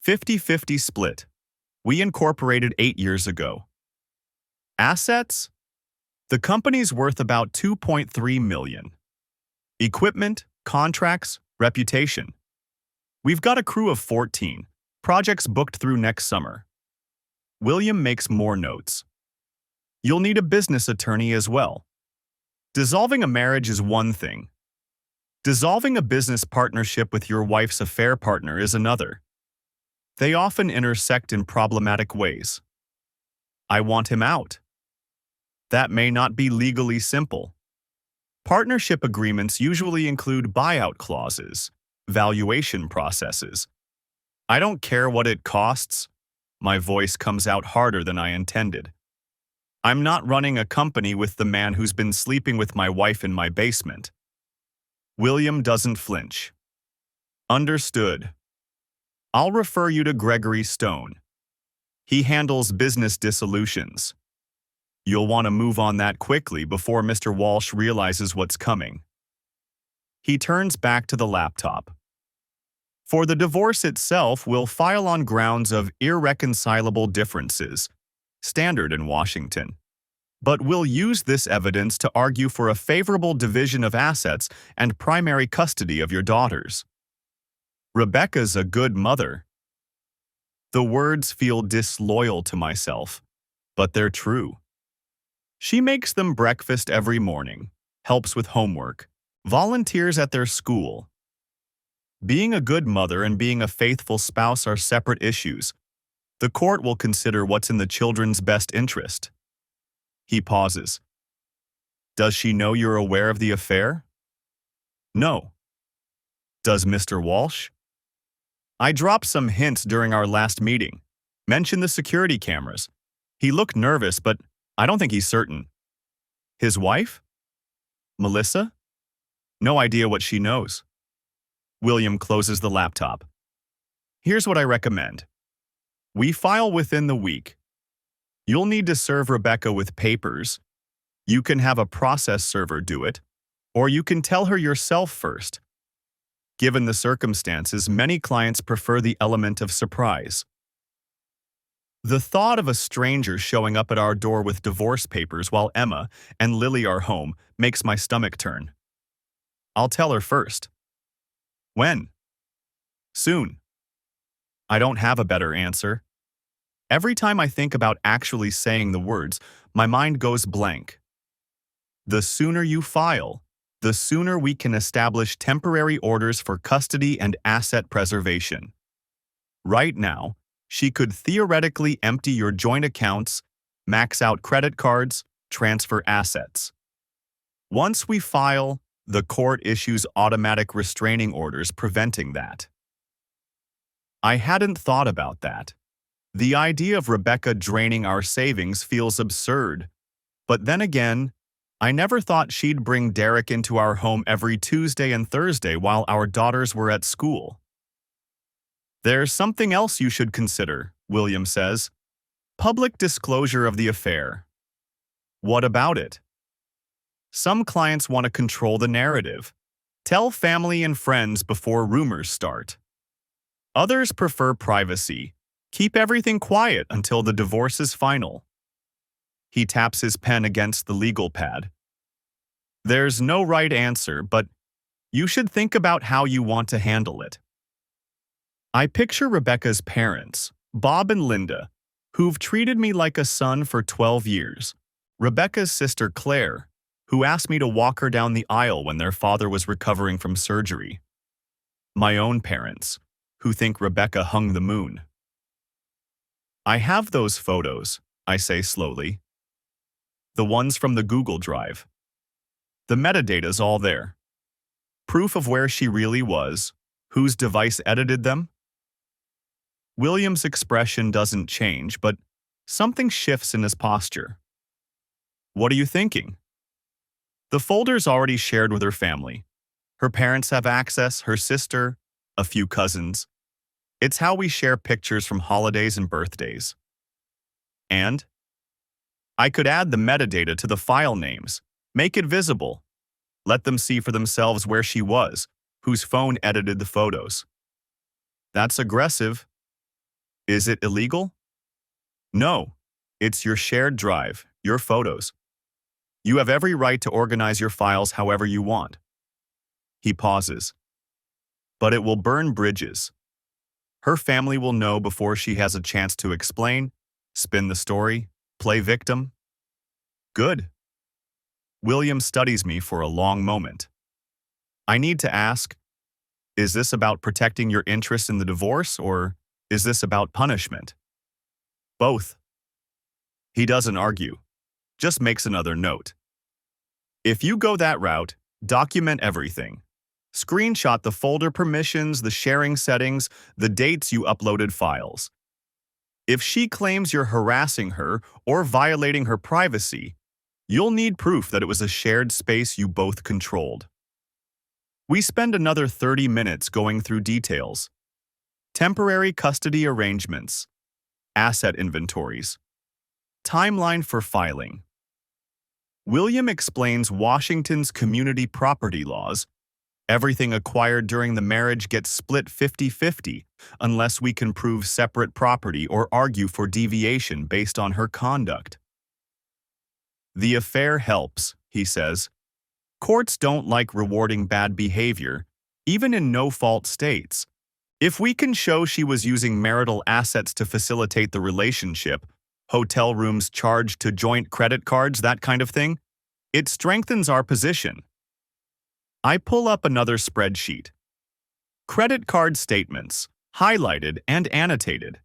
S1: 50-50 split. We incorporated 8 years ago. Assets? The company's worth about $2.3 million. Equipment, contracts, reputation. We've got a crew of 14, projects booked through next summer. William makes more notes. You'll need a business attorney as well. Dissolving a marriage is one thing. Dissolving a business partnership with your wife's affair partner is another. They often intersect in problematic ways. I want him out. That may not be legally simple. Partnership agreements usually include buyout clauses, valuation processes. I don't care what it costs. My voice comes out harder than I intended. I'm not running a company with the man who's been sleeping with my wife in my basement. William doesn't flinch. Understood. I'll refer you to Gregory Stone. He handles business dissolutions. You'll want to move on that quickly before Mr. Walsh realizes what's coming. He turns back to the laptop. For the divorce itself, we'll file on grounds of irreconcilable differences, standard in Washington. But we'll use this evidence to argue for a favorable division of assets and primary custody of your daughters. Rebecca's a good mother. The words feel disloyal to myself, but they're true. She makes them breakfast every morning, helps with homework, volunteers at their school. Being a good mother and being a faithful spouse are separate issues. The court will consider what's in the children's best interest. He pauses. Does she know you're aware of the affair? No. Does Mr. Walsh? I dropped some hints during our last meeting. Mentioned the security cameras. He looked nervous, but I don't think he's certain. His wife? Melissa? No idea what she knows. William closes the laptop. Here's what I recommend. We file within the week. You'll need to serve Rebecca with papers. You can have a process server do it, or you can tell her yourself first. Given the circumstances, many clients prefer the element of surprise. The thought of a stranger showing up at our door with divorce papers while Emma and Lily are home makes my stomach turn. I'll tell her first. When? Soon. I don't have a better answer. Every time I think about actually saying the words, my mind goes blank. The sooner you file, the sooner we can establish temporary orders for custody and asset preservation. Right now, she could theoretically empty your joint accounts, max out credit cards, transfer assets. Once we file, the court issues automatic restraining orders preventing that. I hadn't thought about that. The idea of Rebecca draining our savings feels absurd. But then again, I never thought she'd bring Derek into our home every Tuesday and Thursday while our daughters were at school. There's something else you should consider, William says. Public disclosure of the affair. What about it? Some clients want to control the narrative. Tell family and friends before rumors start. Others prefer privacy. Keep everything quiet until the divorce is final. He taps his pen against the legal pad. There's no right answer, but you should think about how you want to handle it. I picture Rebecca's parents, Bob and Linda, who've treated me like a son for 12 years. Rebecca's sister Claire, who asked me to walk her down the aisle when their father was recovering from surgery. My own parents, who think Rebecca hung the moon. I have those photos, I say slowly. The ones from the Google Drive. The metadata's all there. Proof of where she really was, whose device edited them. William's expression doesn't change, but something shifts in his posture. What are you thinking? The folder's already shared with her family. Her parents have access, her sister, a few cousins. It's how we share pictures from holidays and birthdays. And I could add the metadata to the file names, make it visible, let them see for themselves where she was, whose phone edited the photos. That's aggressive. Is it illegal? No, it's your shared drive, your photos. You have every right to organize your files however you want. He pauses. But it will burn bridges. Her family will know before she has a chance to explain, spin the story, play victim. Good. William studies me for a long moment. I need to ask, is this about protecting your interest in the divorce, or is this about punishment? Both. He doesn't argue, just makes another note. If you go that route, document everything. Screenshot the folder permissions, the sharing settings, the dates you uploaded files. If she claims you're harassing her or violating her privacy, you'll need proof that it was a shared space you both controlled. We spend another 30 minutes going through details. Temporary custody arrangements, asset inventories, timeline for filing. William explains Washington's community property laws. Everything acquired during the marriage gets split 50-50 unless we can prove separate property or argue for deviation based on her conduct. The affair helps, he says. Courts don't like rewarding bad behavior, even in no-fault states. If we can show she was using marital assets to facilitate the relationship, hotel rooms charged to joint credit cards, that kind of thing, it strengthens our position. I pull up another spreadsheet. Credit card statements, highlighted and annotated.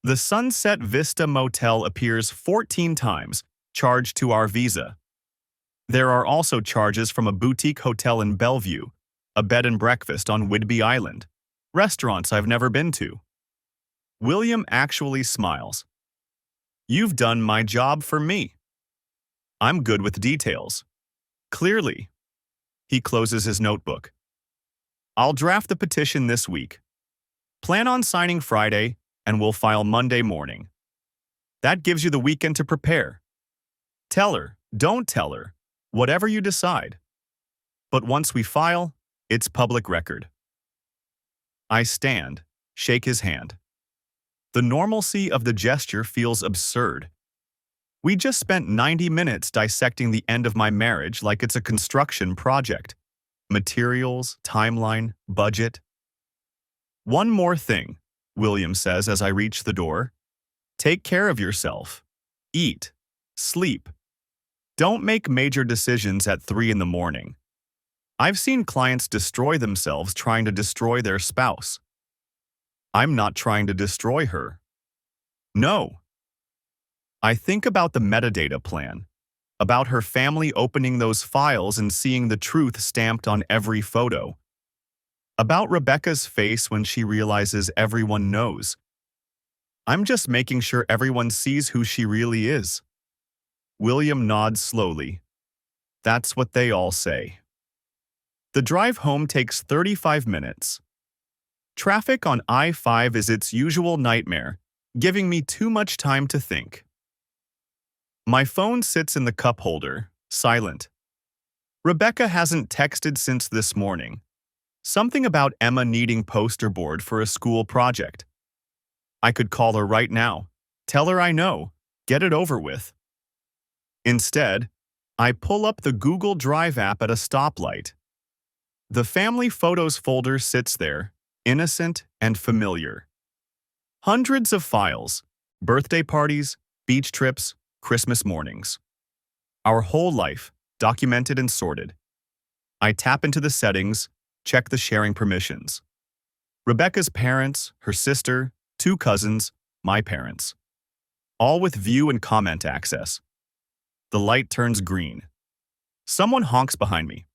S1: The Sunset Vista Motel appears 14 times, charged to our Visa. There are also charges from a boutique hotel in Bellevue, a bed and breakfast on Whidbey Island, restaurants I've never been to. William actually smiles. You've done my job for me. I'm good with details. Clearly. He closes his notebook. I'll draft the petition this week. Plan on signing Friday, and we'll file Monday morning. That gives you the weekend to prepare. Tell her, don't tell her, whatever you decide. But once we file, it's public record. I stand, shake his hand. The normalcy of the gesture feels absurd. We just spent 90 minutes dissecting the end of my marriage like it's a construction project. Materials, timeline, budget. One more thing, William says as I reach the door. Take care of yourself. Eat. Sleep. Don't make major decisions at 3 in the morning. I've seen clients destroy themselves trying to destroy their spouse. I'm not trying to destroy her. No. I think about the metadata plan, about her family opening those files and seeing the truth stamped on every photo, about Rebecca's face when she realizes everyone knows. I'm just making sure everyone sees who she really is. William nods slowly. That's what they all say. The drive home takes 35 minutes. Traffic on I-5 is its usual nightmare, giving me too much time to think. My phone sits in the cup holder, silent. Rebecca hasn't texted since this morning. Something about Emma needing poster board for a school project. I could call her right now. Tell her I know. Get it over with. Instead, I pull up the Google Drive app at a stoplight. The family photos folder sits there, innocent and familiar. Hundreds of files, birthday parties, beach trips, Christmas mornings. Our whole life, documented and sorted. I tap into the settings, check the sharing permissions. Rebecca's parents, her sister, 2 cousins, my parents. All with view and comment access. The light turns green. Someone honks behind me.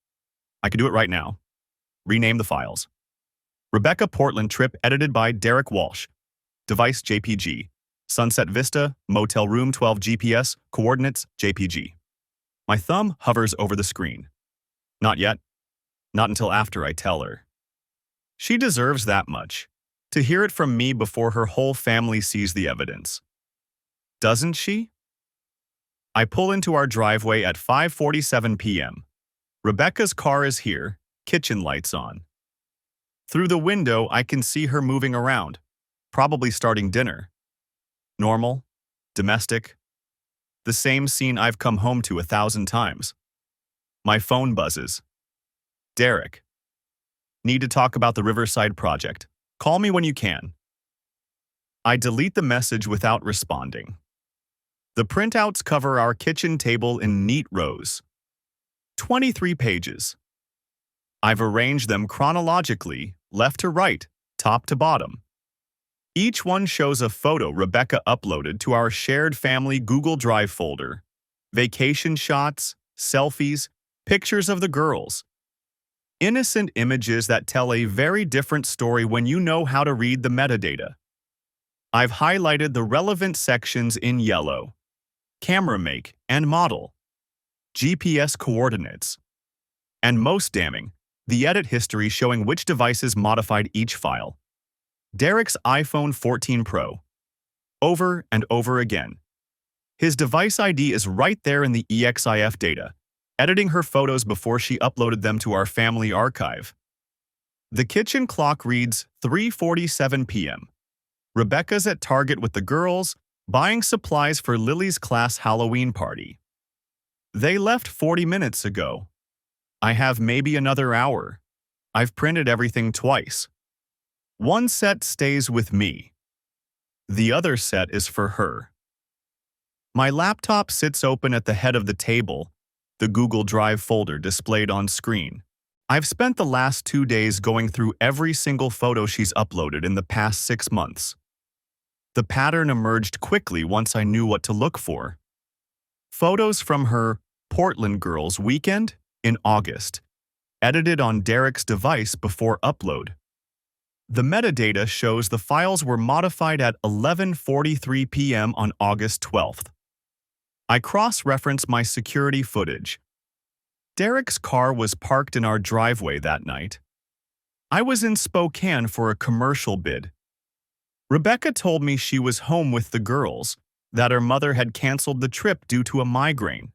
S1: I could do it right now. Rename the files. Rebecca Portland trip edited by Derek Walsh. Device JPG. Sunset Vista, Motel Room 12 GPS, coordinates JPG. My thumb hovers over the screen. Not yet. Not until after I tell her. She deserves that much. To hear it from me before her whole family sees the evidence. Doesn't she? I pull into our driveway at 5:47 p.m. Rebecca's car is here, kitchen lights on. Through the window, I can see her moving around, probably starting dinner. Normal, domestic, the same scene I've come home to 1,000 times. My phone buzzes. Derek. Need to talk about the Riverside project. Call me when you can. I delete the message without responding. The printouts cover our kitchen table in neat rows. 23 pages. I've arranged them chronologically, left to right, top to bottom. Each one shows a photo Rebecca uploaded to our shared family Google Drive folder. Vacation shots, selfies, pictures of the girls. Innocent images that tell a very different story when you know how to read the metadata. I've highlighted the relevant sections in yellow. Camera make and model. GPS coordinates. And most damning, the edit history showing which devices modified each file. Derek's iPhone 14 Pro. Over and over again. His device ID is right there in the EXIF data, editing her photos before she uploaded them to our family archive. The kitchen clock reads 3:47 p.m. Rebecca's at Target with the girls, buying supplies for Lily's class Halloween party. They left 40 minutes ago. I have maybe another hour. I've printed everything twice. One set stays with me. The other set is for her. My laptop sits open at the head of the table, the Google Drive folder displayed on screen. I've spent the last 2 days going through every single photo she's uploaded in the past 6 months. The pattern emerged quickly once I knew what to look for. Photos from her Portland Girls weekend in August, edited on Derek's device before upload. The metadata shows the files were modified at 11:43 p.m. on August 12th. I cross-reference my security footage. Derek's car was parked in our driveway that night. I was in Spokane for a commercial bid. Rebecca told me she was home with the girls, that her mother had canceled the trip due to a migraine.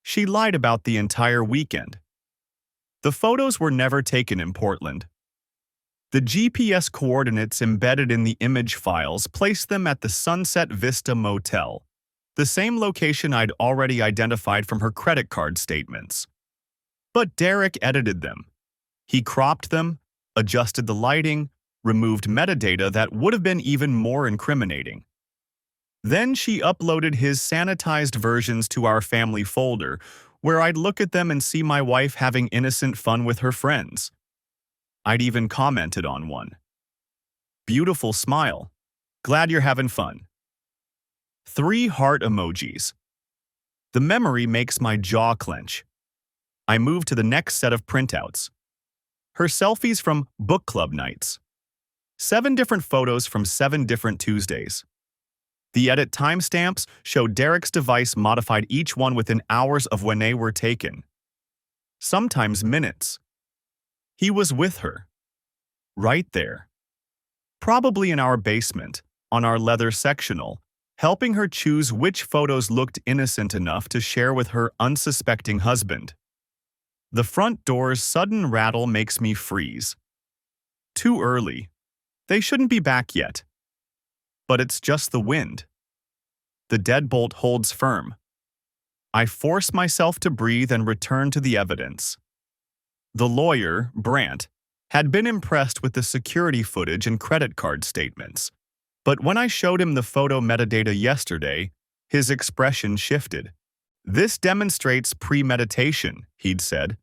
S1: She lied about the entire weekend. The photos were never taken in Portland. The GPS coordinates embedded in the image files placed them at the Sunset Vista Motel, the same location I'd already identified from her credit card statements. But Derek edited them. He cropped them, adjusted the lighting, removed metadata that would have been even more incriminating. Then she uploaded his sanitized versions to our family folder, where I'd look at them and see my wife having innocent fun with her friends. I'd even commented on one. Beautiful smile. Glad you're having fun. 3 heart emojis. The memory makes my jaw clench. I move to the next set of printouts. Her selfies from book club nights. 7 different photos from 7 different Tuesdays. The edit timestamps show Derek's device modified each one within hours of when they were taken. Sometimes minutes. He was with her. Right there. Probably in our basement, on our leather sectional, helping her choose which photos looked innocent enough to share with her unsuspecting husband. The front door's sudden rattle makes me freeze. Too early. They shouldn't be back yet. But it's just the wind. The deadbolt holds firm. I force myself to breathe and return to the evidence. The lawyer, Brandt, had been impressed with the security footage and credit card statements. But when I showed him the photo metadata yesterday, his expression shifted. This demonstrates premeditation, he'd said.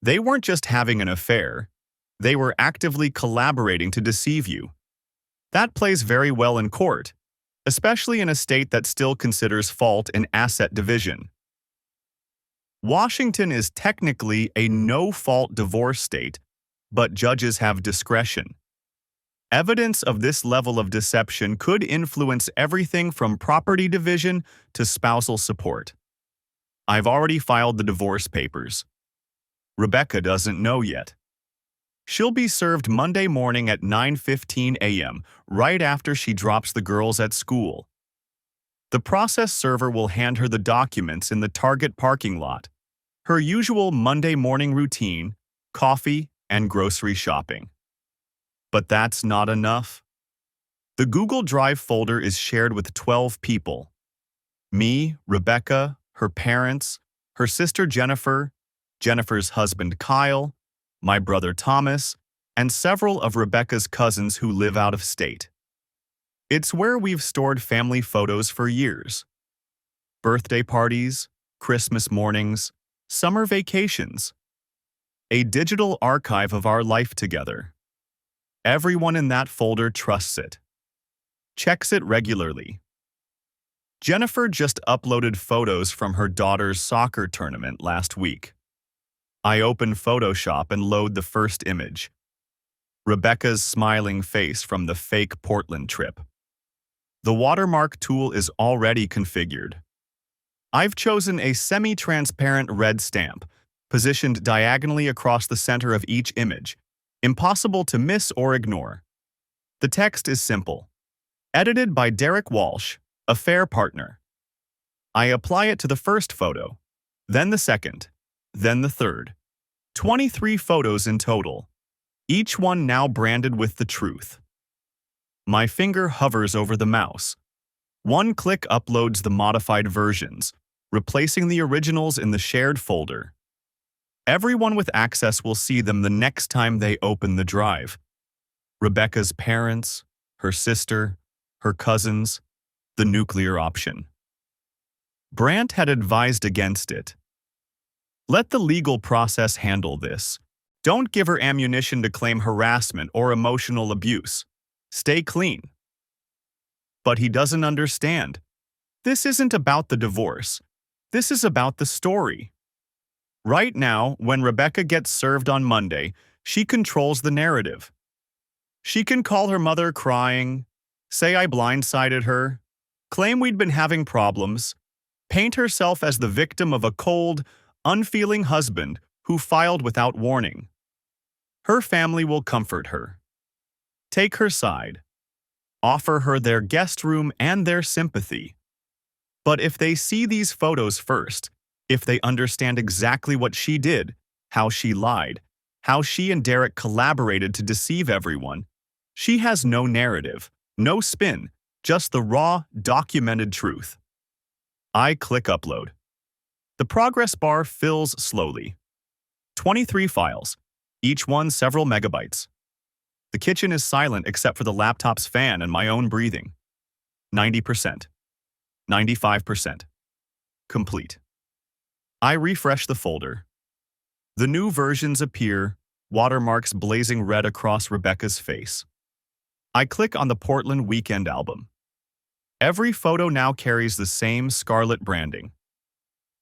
S1: They weren't just having an affair. They were actively collaborating to deceive you. That plays very well in court, especially in a state that still considers fault in asset division. Washington is technically a no-fault divorce state, but judges have discretion. Evidence of this level of deception could influence everything from property division to spousal support. I've already filed the divorce papers. Rebecca doesn't know yet. She'll be served Monday morning at 9:15 a.m., right after she drops the girls at school. The process server will hand her the documents in the Target parking lot. Her usual Monday morning routine, coffee, and grocery shopping. But that's not enough. The Google Drive folder is shared with 12 people. Me, Rebecca, her parents, her sister Jennifer, Jennifer's husband Kyle, my brother Thomas, and several of Rebecca's cousins who live out of state. It's where we've stored family photos for years. Birthday parties, Christmas mornings, summer vacations. A digital archive of our life together. Everyone in that folder trusts it. Checks it regularly. Jennifer just uploaded photos from her daughter's soccer tournament last week. I open Photoshop and load the first image. Rebecca's smiling face from the fake Portland trip. The watermark tool is already configured. I've chosen a semi-transparent red stamp, positioned diagonally across the center of each image, impossible to miss or ignore. The text is simple. Edited by Derek Walsh, affair partner. I apply it to the first photo, then the second, then the third. 23 photos in total, each one now branded with the truth. My finger hovers over the mouse. One click uploads the modified versions, replacing the originals in the shared folder. Everyone with access will see them the next time they open the drive. Rebecca's parents, her sister, her cousins, the nuclear option. Brandt had advised against it. Let the legal process handle this. Don't give her ammunition to claim harassment or emotional abuse. Stay clean. But he doesn't understand. This isn't about the divorce. This is about the story. Right now, when Rebecca gets served on Monday, she controls the narrative. She can call her mother crying, say I blindsided her, claim we'd been having problems, paint herself as the victim of a cold, unfeeling husband who filed without warning. Her family will comfort her. Take her side. Offer her their guest room and their sympathy. But if they see these photos first, if they understand exactly what she did, how she lied, how she and Derek collaborated to deceive everyone, she has no narrative, no spin, just the raw, documented truth. I click upload. The progress bar fills slowly. 23 files, each one several megabytes. The kitchen is silent except for the laptop's fan and my own breathing. 90%. 95%. Complete. I refresh the folder. The new versions appear, watermarks blazing red across Rebecca's face. I click on the Portland Weekend album. Every photo now carries the same scarlet branding.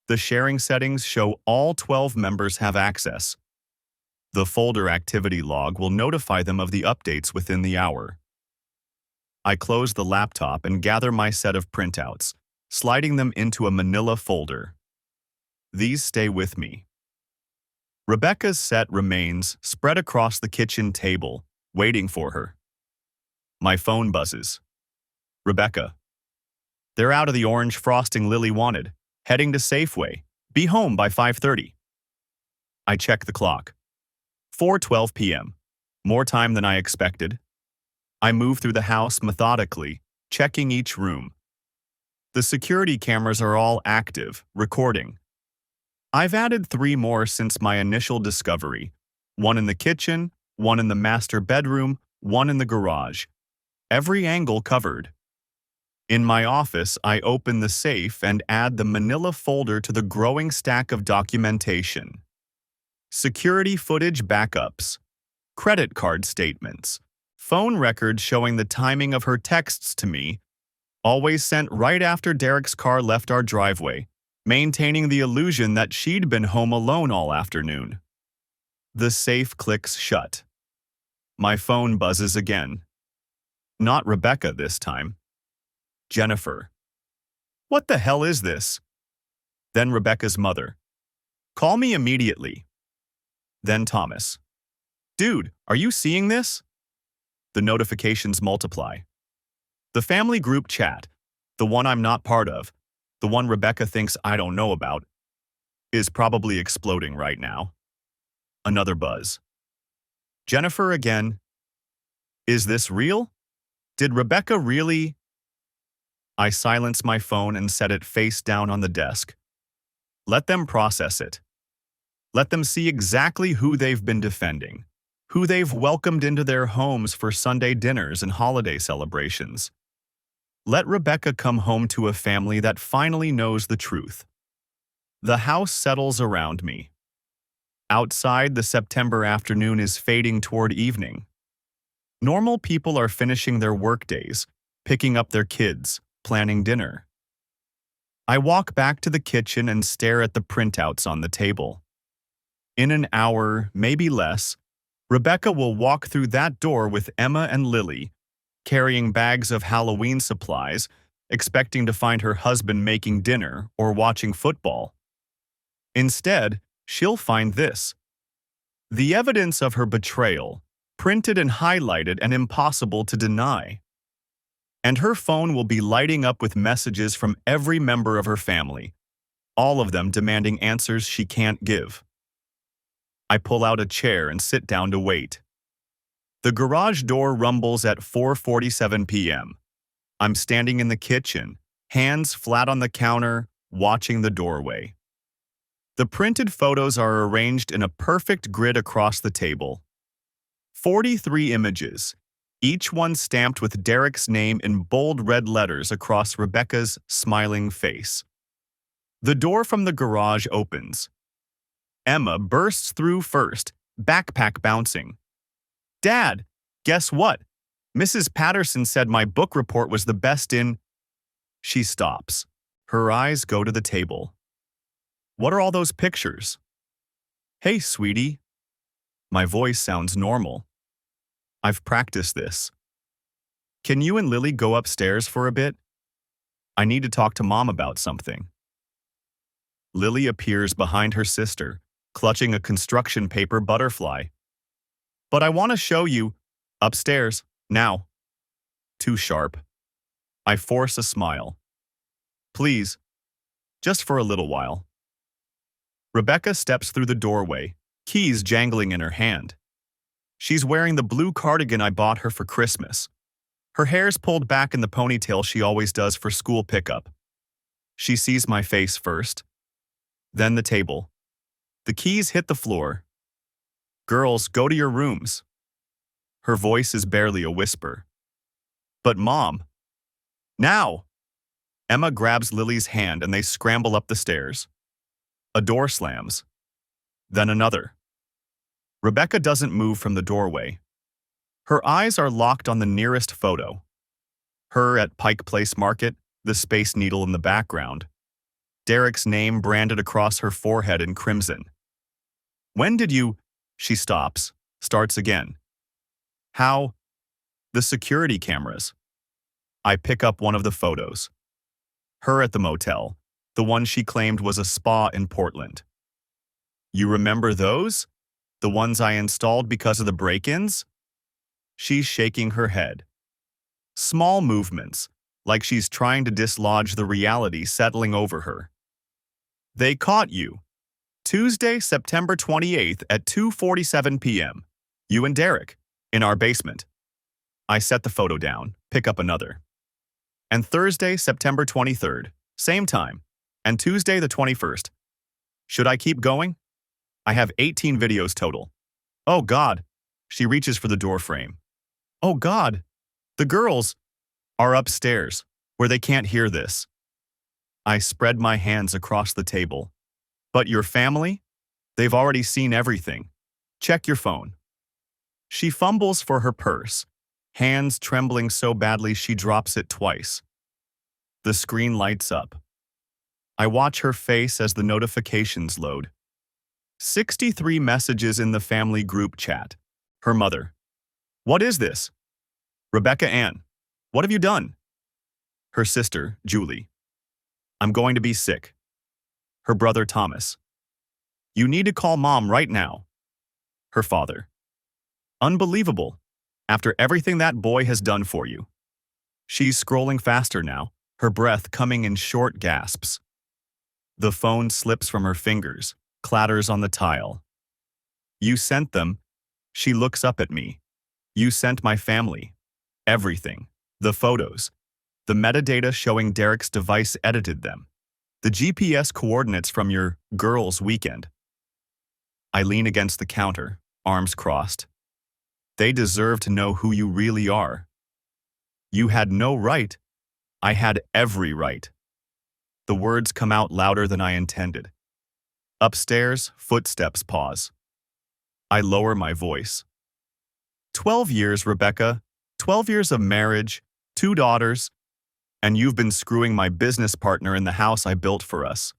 S1: The sharing settings show all 12 members have access. The folder activity log will notify them of the updates within the hour. I close the laptop and gather my set of printouts, sliding them into a manila folder. These stay with me. Rebecca's set remains spread across the kitchen table, waiting for her. My phone buzzes. Rebecca. They're out of the orange frosting Lily wanted, heading to Safeway. Be home by 5:30. I check the clock. 4:12 p.m. More time than I expected. I move through the house methodically, checking each room. The security cameras are all active, recording. I've added 3 more since my initial discovery. 1 in the kitchen, 1 in the master bedroom, 1 in the garage. Every angle covered. In my office, I open the safe and add the manila folder to the growing stack of documentation. Security footage backups, credit card statements, phone records showing the timing of her texts to me, always sent right after Derek's car left our driveway, maintaining the illusion that she'd been home alone all afternoon. The safe clicks shut. My phone buzzes again. Not Rebecca this time. Jennifer. What the hell is this? Then Rebecca's mother. Call me immediately. Then Thomas. Dude, are you seeing this? The notifications multiply. The family group chat, the one I'm not part of, the one Rebecca thinks I don't know about, is probably exploding right now. Another buzz. Jennifer again. Is this real? Did Rebecca really? I silence my phone and set it face down on the desk. Let them process it. Let them see exactly who they've been defending, who they've welcomed into their homes for Sunday dinners and holiday celebrations. Let Rebecca come home to a family that finally knows the truth. The house settles around me. Outside, the September afternoon is fading toward evening. Normal people are finishing their workdays, picking up their kids, planning dinner. I walk back to the kitchen and stare at the printouts on the table. In an hour, maybe less, Rebecca will walk through that door with Emma and Lily, carrying bags of Halloween supplies, expecting to find her husband making dinner or watching football. Instead, she'll find this. The evidence of her betrayal, printed and highlighted and impossible to deny. And her phone will be lighting up with messages from every member of her family, all of them demanding answers she can't give. I pull out a chair and sit down to wait. The garage door rumbles at 4:47 p.m. I'm standing in the kitchen, hands flat on the counter, watching the doorway. The printed photos are arranged in a perfect grid across the table. 43 images, each one stamped with Derek's name in bold red letters across Rebecca's smiling face. The door from the garage opens. Emma bursts through first, backpack bouncing. Dad, guess what? Mrs. Patterson said my book report was the best in... She stops. Her eyes go to the table. What are all those pictures? Hey, sweetie. My voice sounds normal. I've practiced this. Can you and Lily go upstairs for a bit? I need to talk to Mom about something. Lily appears behind her sister, clutching a construction paper butterfly. But I want to show you. Upstairs, now. Too sharp. I force a smile. Please, just for a little while. Rebecca steps through the doorway, keys jangling in her hand. She's wearing the blue cardigan I bought her for Christmas. Her hair's pulled back in the ponytail she always does for school pickup. She sees my face first, then the table. The keys hit the floor. Girls, go to your rooms. Her voice is barely a whisper. But Mom. Now! Emma grabs Lily's hand and they scramble up the stairs. A door slams. Then another. Rebecca doesn't move from the doorway. Her eyes are locked on the nearest photo. Her at Pike Place Market, the Space Needle in the background. Derek's name branded across her forehead in crimson. When did you... She stops, starts again. How? The security cameras. I pick up one of the photos. Her at the motel, the one she claimed was a spa in Portland. You remember those? The ones I installed because of the break-ins? She's shaking her head. Small movements, like she's trying to dislodge the reality settling over her. They caught you. Tuesday, September 28th at 2:47 p.m. You and Derek, in our basement. I set the photo down, pick up another. And Thursday, September 23rd, same time. And Tuesday the 21st. Should I keep going? I have 18 videos total. Oh God. She reaches for the door frame. Oh God. The girls are upstairs, where they can't hear this. I spread my hands across the table. But your family? They've already seen everything. Check your phone. She fumbles for her purse, hands trembling so badly she drops it twice. The screen lights up. I watch her face as the notifications load. 63 messages in the family group chat. Her mother. What is this? Rebecca Ann. What have you done? Her sister, Julie. I'm going to be sick. Her brother, Thomas. You need to call Mom right now. Her father. Unbelievable, after everything that boy has done for you. She's scrolling faster now, her breath coming in short gasps. The phone slips from her fingers, clatters on the tile. You sent them. She looks up at me. You sent my family. Everything. The photos. The metadata showing Derek's device edited them. The GPS coordinates from your girls' weekend. I lean against the counter, arms crossed. They deserve to know who you really are. You had no right. I had every right. The words come out louder than I intended. Upstairs, footsteps pause. I lower my voice. 12 years, Rebecca. 12 years of marriage, 2 daughters, and you've been screwing my business partner in the house I built for us.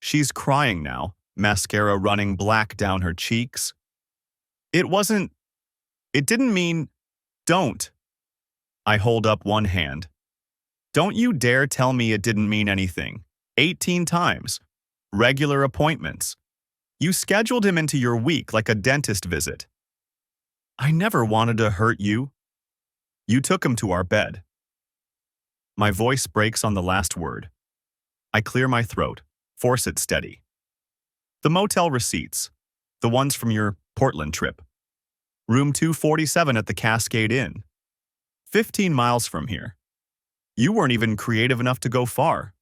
S1: She's crying now, mascara running black down her cheeks. It didn't mean, don't. I hold up one hand. Don't you dare tell me it didn't mean anything. 18 times. Regular appointments. You scheduled him into your week like a dentist visit. I never wanted to hurt you. You took him to our bed. My voice breaks on the last word. I clear my throat, force it steady. The motel receipts, the ones from your Portland trip. Room 247 at the Cascade Inn. 15 miles from here. You weren't even creative enough to go far.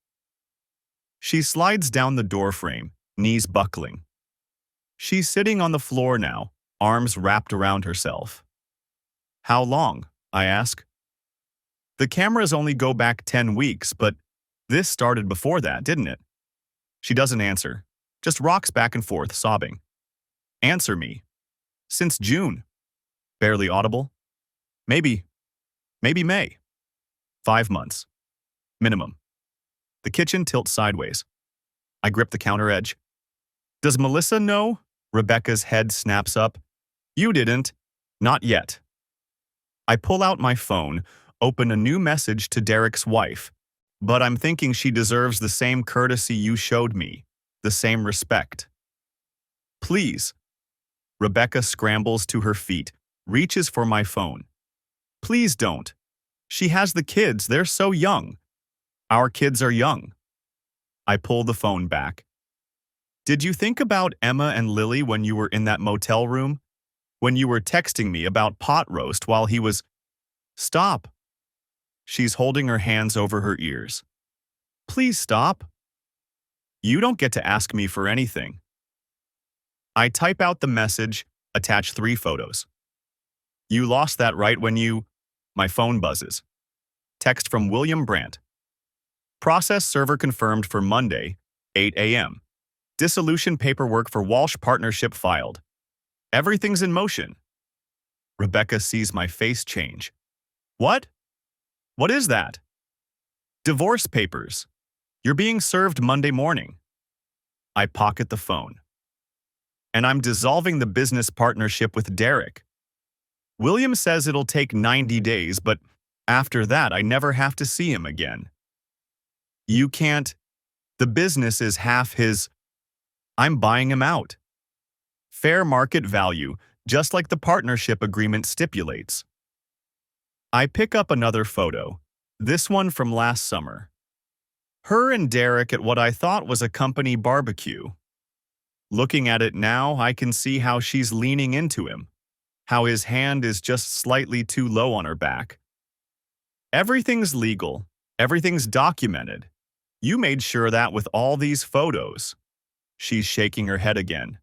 S1: She slides down the doorframe, knees buckling. She's sitting on the floor now, arms wrapped around herself. How long? I ask. The cameras only go back 10 weeks, but this started before that, didn't it? She doesn't answer, just rocks back and forth, sobbing. Answer me. Since June. Barely audible. Maybe May. 5 months. Minimum. The kitchen tilts sideways. I grip the counter edge. Does Melissa know? Rebecca's head snaps up. You didn't. Not yet. I pull out my phone, open a new message to Derek's wife. But I'm thinking she deserves the same courtesy you showed me, the same respect. Please. Rebecca scrambles to her feet, reaches for my phone. Please don't. She has the kids, they're so young. Our kids are young. I pull the phone back. Did you think about Emma and Lily when you were in that motel room? When you were texting me about pot roast while he was… Stop. She's holding her hands over her ears. Please stop. You don't get to ask me for anything. I type out the message, attach 3 photos. You lost that right when you… My phone buzzes. Text from William Brandt. Process server confirmed for Monday, 8 a.m. Dissolution paperwork for Walsh Partnership filed. Everything's in motion. Rebecca sees my face change. What? What is that? Divorce papers. You're being served Monday morning. I pocket the phone. And I'm dissolving the business partnership with Derek. William says it'll take 90 days, but after that I never have to see him again. You can't. The business is half his. I'm buying him out. Fair market value, just like the partnership agreement stipulates. I pick up another photo, this one from last summer. Her and Derek at what I thought was a company barbecue. Looking at it now, I can see how she's leaning into him, how his hand is just slightly too low on her back. Everything's legal. Everything's documented. You made sure that with all these photos. She's shaking her head again.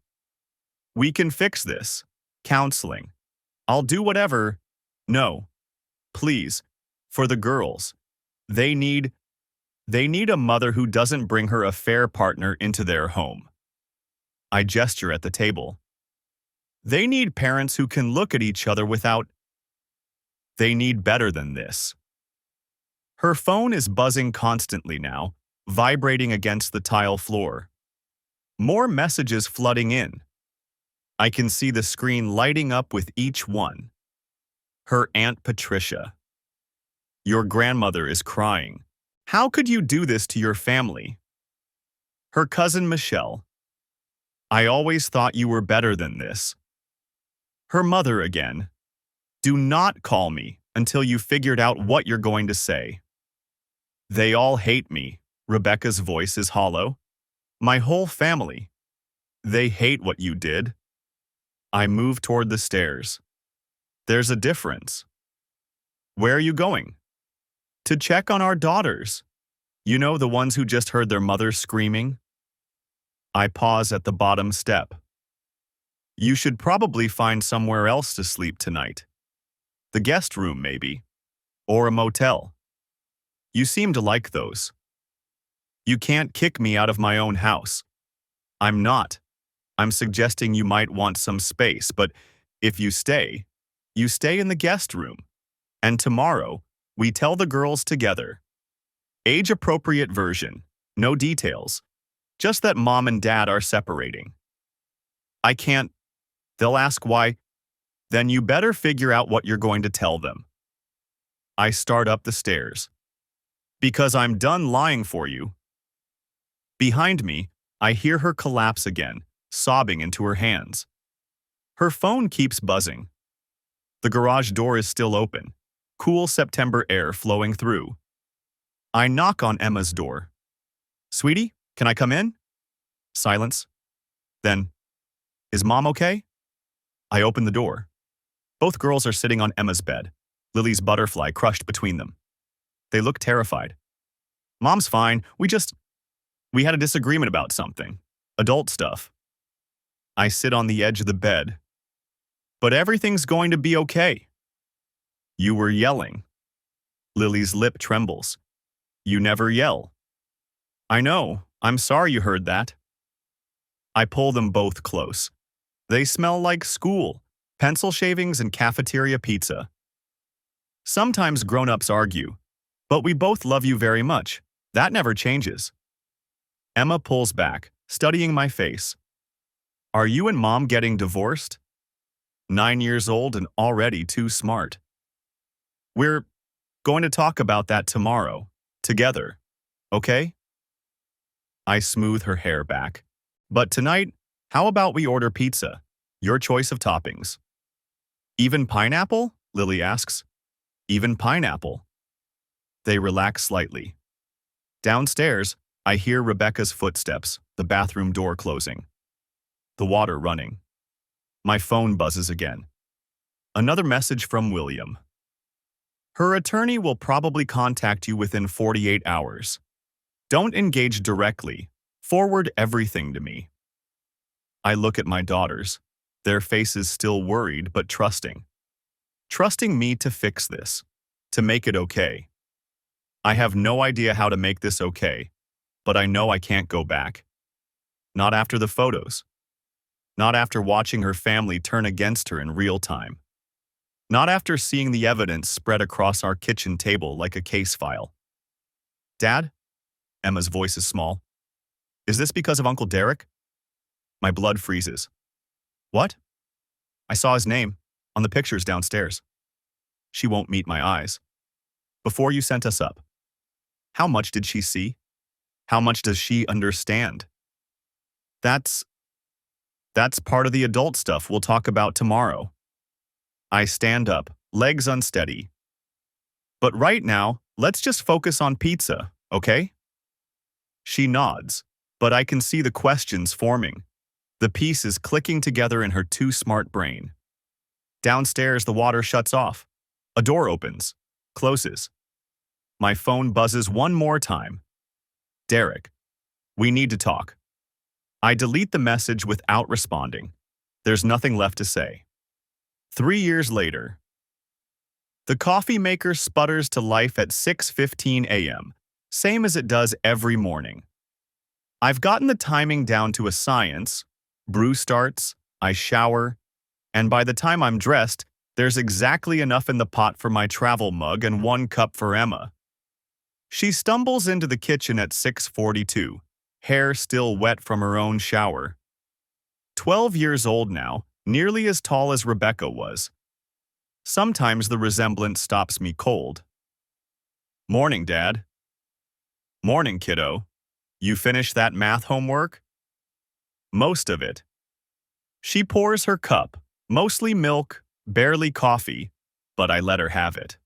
S1: We can fix this. Counseling. I'll do whatever. No. Please. For the girls. They need a mother who doesn't bring her affair partner into their home. I gesture at the table. They need parents who can look at each other without. They need better than this. Her phone is buzzing constantly now, vibrating against the tile floor. More messages flooding in. I can see the screen lighting up with each one. Her Aunt Patricia. Your grandmother is crying. How could you do this to your family? Her cousin Michelle. I always thought you were better than this. Her mother again. Do not call me until you figured out what you're going to say. They all hate me. Rebecca's voice is hollow. My whole family. They hate what you did. I move toward the stairs. There's a difference. Where are you going? To check on our daughters. You know, the ones who just heard their mother screaming? I pause at the bottom step. You should probably find somewhere else to sleep tonight. The guest room, maybe. Or a motel. You seem to like those. You can't kick me out of my own house. I'm not. I'm suggesting you might want some space, but if you stay in the guest room. And tomorrow, we tell the girls together. Age-appropriate version. No details. Just that mom and dad are separating. I can't. They'll ask why. Then you better figure out what you're going to tell them. I start up the stairs. Because I'm done lying for you. Behind me, I hear her collapse again, sobbing into her hands. Her phone keeps buzzing. The garage door is still open, cool September air flowing through. I knock on Emma's door. Sweetie, can I come in? Silence. Then, is Mom okay? I open the door. Both girls are sitting on Emma's bed, Lily's butterfly crushed between them. They look terrified. Mom's fine, we had a disagreement about something. Adult stuff. I sit on the edge of the bed. But everything's going to be okay. You were yelling. Lily's lip trembles. You never yell. I know, I'm sorry you heard that. I pull them both close. They smell like school, pencil shavings and cafeteria pizza. Sometimes grown-ups argue, but we both love you very much. That never changes. Emma pulls back, studying my face. Are you and Mom getting divorced? 9 years old and already too smart. We're going to talk about that tomorrow, together, okay? I smooth her hair back. But tonight, how about we order pizza? Your choice of toppings. Even pineapple? Lily asks. Even pineapple. They relax slightly. Downstairs, I hear Rebecca's footsteps, the bathroom door closing. The water running. My phone buzzes again. Another message from William. Her attorney will probably contact you within 48 hours. Don't engage directly. Forward everything to me. I look at my daughters, their faces still worried but trusting. Trusting me to fix this, to make it okay. I have no idea how to make this okay, but I know I can't go back. Not after the photos. Not after watching her family turn against her in real time. Not after seeing the evidence spread across our kitchen table like a case file. Dad? Emma's voice is small. Is this because of Uncle Derek? My blood freezes. What? I saw his name on the pictures downstairs. She won't meet my eyes. Before you sent us up. How much did she see? How much does she understand? That's part of the adult stuff we'll talk about tomorrow. I stand up, legs unsteady. But right now, let's just focus on pizza, okay? She nods, but I can see the questions forming. the pieces clicking together in her too smart brain. Downstairs, the water shuts off. A door opens, closes. My phone buzzes one more time. Derek, we need to talk. I delete the message without responding. There's nothing left to say. 3 years later. The coffee maker sputters to life at 6:15 a.m., same as it does every morning. I've gotten the timing down to a science. Brew starts, I shower, and by the time I'm dressed, there's exactly enough in the pot for my travel mug and 1 cup for Emma. She stumbles into the kitchen at 6:42, hair still wet from her own shower. 12 years old now, nearly as tall as Rebecca was. Sometimes the resemblance stops me cold. Morning, Dad. Morning, kiddo. You finished that math homework? Most of it. She pours her cup, mostly milk, barely coffee, but I let her have it.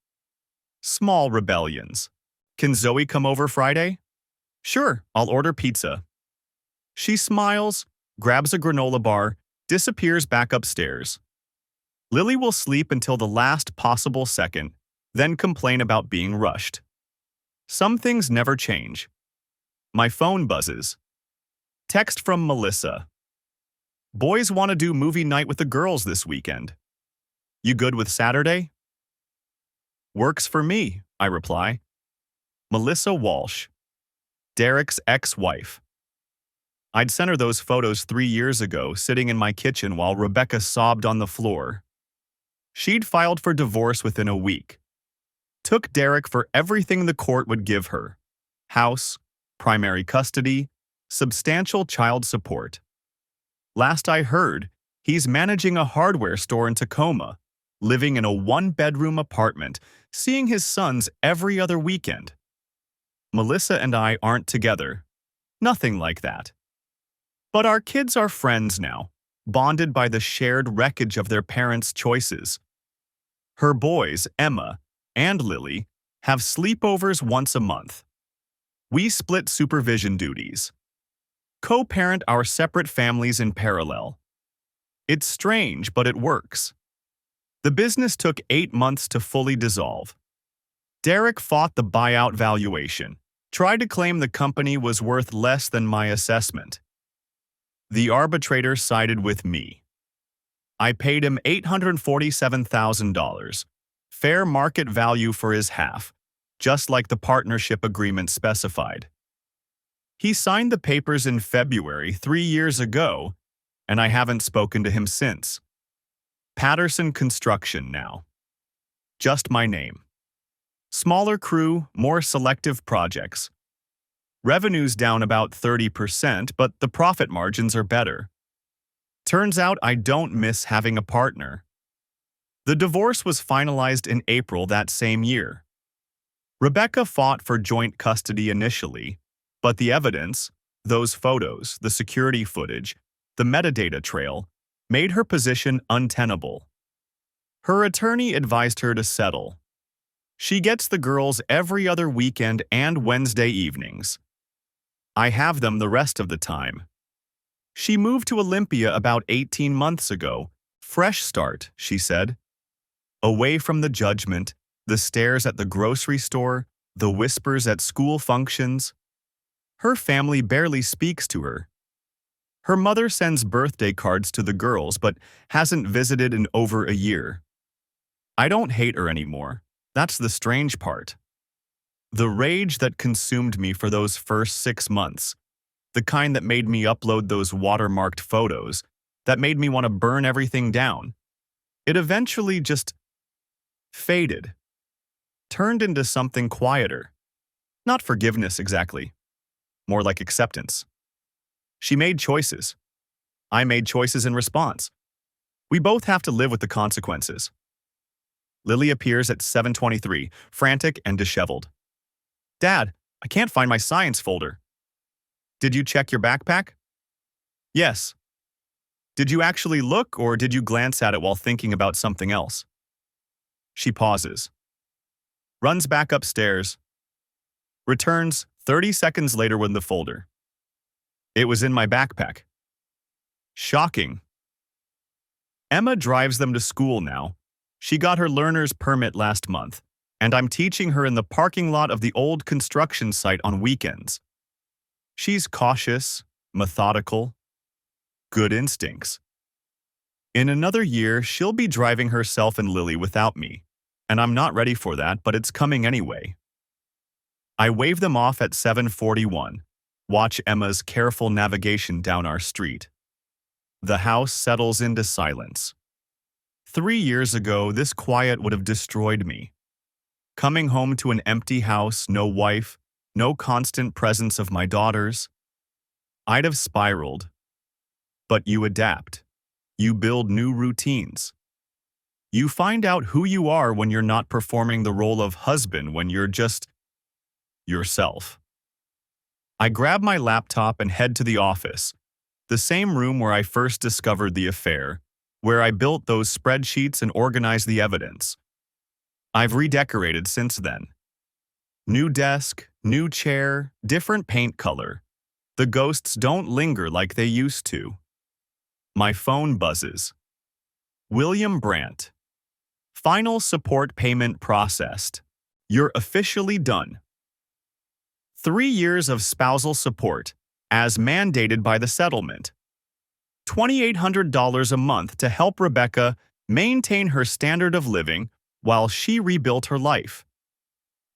S1: Small rebellions. Can Zoe come over Friday? Sure, I'll order pizza. She smiles, grabs a granola bar, disappears back upstairs. Lily will sleep until the last possible second, then complain about being rushed. Some things never change. My phone buzzes. Text from Melissa. Boys want to do movie night with the girls this weekend. You good with Saturday? Works for me, I reply. Melissa Walsh. Derek's ex-wife. I'd sent her those photos 3 years ago, sitting in my kitchen while Rebecca sobbed on the floor. She'd filed for divorce within a week. Took Derek for everything the court would give her. House, primary custody, substantial child support. Last I heard, he's managing a hardware store in Tacoma, living in a 1-bedroom apartment, seeing his sons every other weekend. Melissa and I aren't together. Nothing like that. But our kids are friends now, bonded by the shared wreckage of their parents' choices. Her boys, Emma and Lily, have sleepovers once a month. We split supervision duties. Co-parent our separate families in parallel. It's strange, but it works. The business took 8 months to fully dissolve. Derek fought the buyout valuation, tried to claim the company was worth less than my assessment. The arbitrator sided with me. I paid him $847,000, fair market value for his half, just like the partnership agreement specified. He signed the papers in February 3 years ago, and I haven't spoken to him since. Patterson Construction now. Just my name. Smaller crew, more selective projects. Revenue's down about 30%, but the profit margins are better. Turns out I don't miss having a partner. The divorce was finalized in April that same year. Rebecca fought for joint custody initially, but the evidence, those photos, the security footage, the metadata trail, made her position untenable. Her attorney advised her to settle. She gets the girls every other weekend and Wednesday evenings. I have them the rest of the time. She moved to Olympia about 18 months ago. Fresh start, she said. Away from the judgment, the stares at the grocery store, the whispers at school functions. Her family barely speaks to her. Her mother sends birthday cards to the girls but hasn't visited in over a year. I don't hate her anymore. That's the strange part. The rage that consumed me for those first 6 months, the kind that made me upload those watermarked photos, that made me want to burn everything down, it eventually just faded, turned into something quieter. Not forgiveness exactly, more like acceptance. She made choices. I made choices in response. We both have to live with the consequences. Lily appears at 7:23, frantic and disheveled. Dad, I can't find my science folder. Did you check your backpack? Yes. Did you actually look, or did you glance at it while thinking about something else? She pauses. Runs back upstairs. Returns 30 seconds later with the folder. It was in my backpack. Shocking. Emma drives them to school now. She got her learner's permit last month, and I'm teaching her in the parking lot of the old construction site on weekends. She's cautious, methodical, good instincts. In another year, she'll be driving herself and Lily without me, and I'm not ready for that, but it's coming anyway. I wave them off at 7:41. Watch Emma's careful navigation down our street. The house settles into silence. 3 years ago, this quiet would have destroyed me. Coming home to an empty house, no wife, no constant presence of my daughters, I'd have spiraled. But you adapt. You build new routines. You find out who you are when you're not performing the role of husband, when you're just yourself. I grab my laptop and head to the office, the same room where I first discovered the affair, where I built those spreadsheets and organized the evidence. I've redecorated since then. New desk, new chair, different paint color. The ghosts don't linger like they used to. My phone buzzes. William Brandt. Final support payment processed. You're officially done. 3 years of spousal support, as mandated by the settlement. $2,800 a month to help Rebecca maintain her standard of living while she rebuilt her life.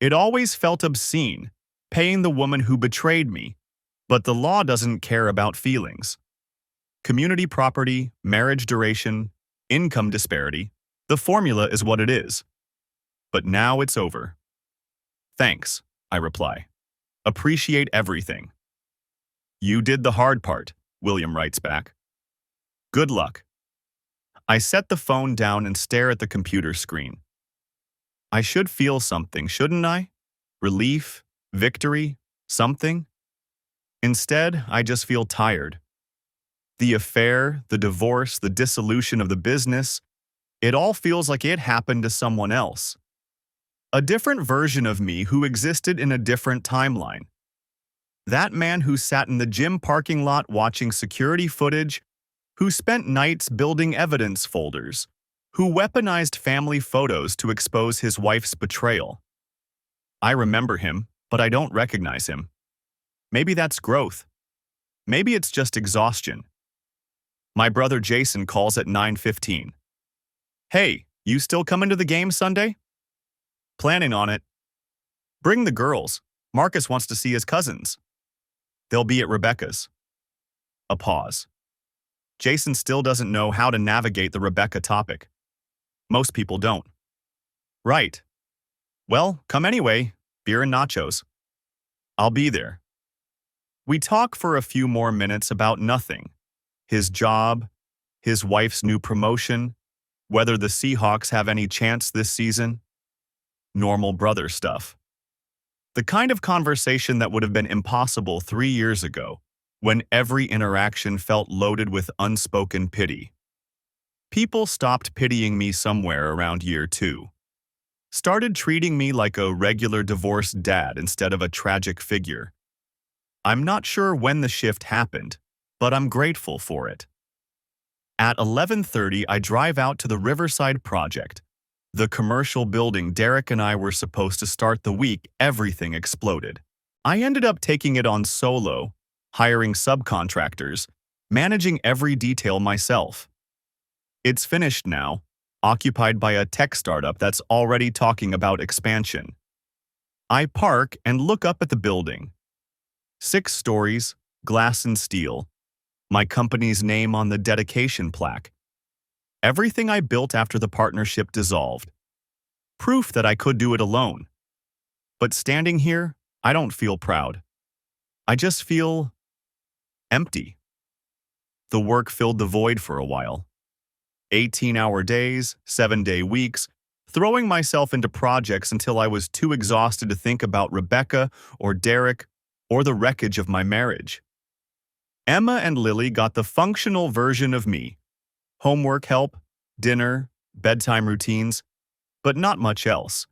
S1: It always felt obscene, paying the woman who betrayed me, but the law doesn't care about feelings. Community property, marriage duration, income disparity, the formula is what it is. But now it's over. Thanks, I reply. Appreciate everything. You did the hard part, William writes back. Good luck. I set the phone down and stare at the computer screen. I should feel something, shouldn't I? Relief, victory, something? Instead, I just feel tired. The affair, the divorce, the dissolution of the business, it all feels like it happened to someone else. A different version of me who existed in a different timeline. That man who sat in the gym parking lot watching security footage, who spent nights building evidence folders, who weaponized family photos to expose his wife's betrayal. I remember him, but I don't recognize him. Maybe that's growth. Maybe it's just exhaustion. My brother Jason calls at 9:15. Hey, you still coming to the game Sunday? Planning on it. Bring the girls. Marcus wants to see his cousins. They'll be at Rebecca's. A pause. Jason still doesn't know how to navigate the Rebecca topic. Most people don't. Right. Well, come anyway. Beer and nachos. I'll be there. We talk for a few more minutes about nothing. His job, his wife's new promotion, whether the Seahawks have any chance this season. Normal brother stuff. The kind of conversation that would have been impossible 3 years ago, when every interaction felt loaded with unspoken pity. People stopped pitying me somewhere around year 2. Started treating me like a regular divorced dad instead of a tragic figure. I'm not sure when the shift happened, but I'm grateful for it. At 11:30, I drive out to the Riverside Project, the commercial building Derek and I were supposed to start the week. Everything exploded. I ended up taking it on solo, hiring subcontractors, managing every detail myself. It's finished now, occupied by a tech startup that's already talking about expansion. I park and look up at the building. 6 stories, glass and steel. My company's name on the dedication plaque. Everything I built after the partnership dissolved. Proof that I could do it alone. But standing here, I don't feel proud. I just feel empty. The work filled the void for a while. 18-hour days, 7-day weeks, throwing myself into projects until I was too exhausted to think about Rebecca or Derek or the wreckage of my marriage. Emma and Lily got the functional version of me. Homework help, dinner, bedtime routines, but not much else.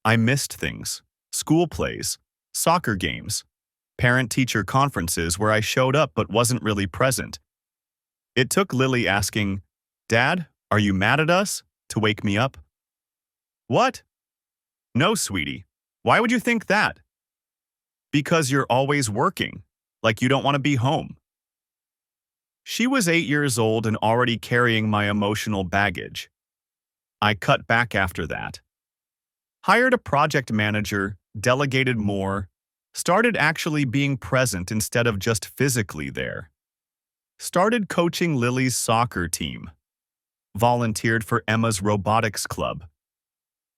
S1: I missed things, school plays, soccer games, parent-teacher conferences where I showed up but wasn't really present. It took Lily asking, "Dad, are you mad at us?" to wake me up. What? No, sweetie. Why would you think that? Because you're always working, like you don't want to be home. She was 8 years old and already carrying my emotional baggage. I cut back after that. Hired a project manager, delegated more, started actually being present instead of just physically there. Started coaching Lily's soccer team. Volunteered for Emma's robotics club.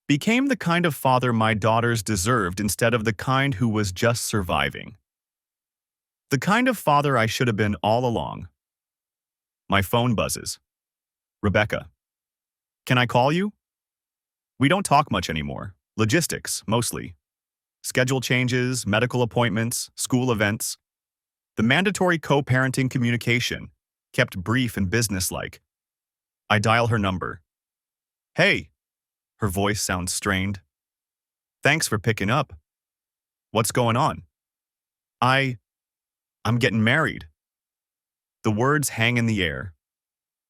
S1: Became the kind of father my daughters deserved instead of the kind who was just surviving. The kind of father I should have been all along. My phone buzzes. Rebecca. Can I call you? We don't talk much anymore. Logistics, mostly. Schedule changes, medical appointments, school events. The mandatory co-parenting communication, kept brief and businesslike. I dial her number. Hey. Her voice sounds strained. Thanks for picking up. What's going on? I'm getting married. The words hang in the air.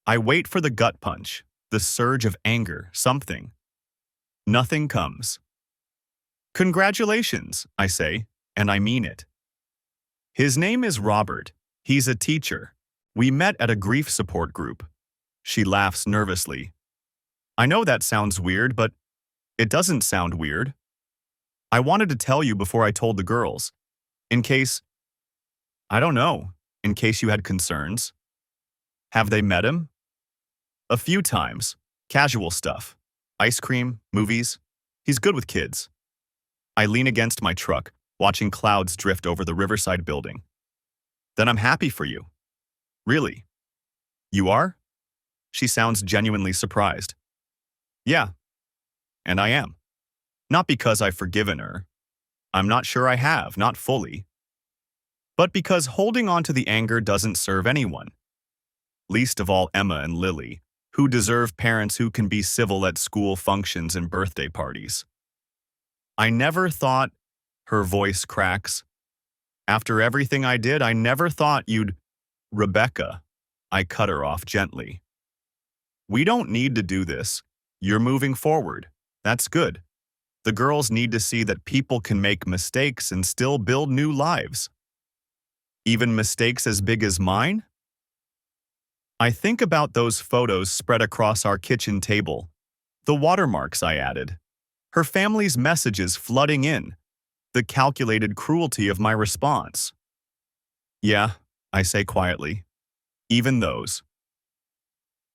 S1: I wait for the gut punch, the surge of anger, something. Nothing comes. Congratulations, I say, and I mean it. His name is Robert. He's a teacher. We met at a grief support group. She laughs nervously. I know that sounds weird, but it doesn't sound weird. I wanted to tell you before I told the girls. In case, I don't know, in case you had concerns. Have they met him? A few times. Casual stuff. Ice cream, movies. He's good with kids. I lean against my truck, watching clouds drift over the Riverside building. Then I'm happy for you. Really? You are? She sounds genuinely surprised. Yeah. And I am. Not because I've forgiven her. I'm not sure I have, not fully. But because holding on to the anger doesn't serve anyone. Least of all Emma and Lily, who deserve parents who can be civil at school functions and birthday parties. I never thought, her voice cracks. After everything I did, I never thought you'd, Rebecca. I cut her off gently. We don't need to do this. You're moving forward. That's good. The girls need to see that people can make mistakes and still build new lives. Even mistakes as big as mine? I think about those photos spread across our kitchen table, the watermarks I added, her family's messages flooding in, the calculated cruelty of my response. Yeah, I say quietly, even those.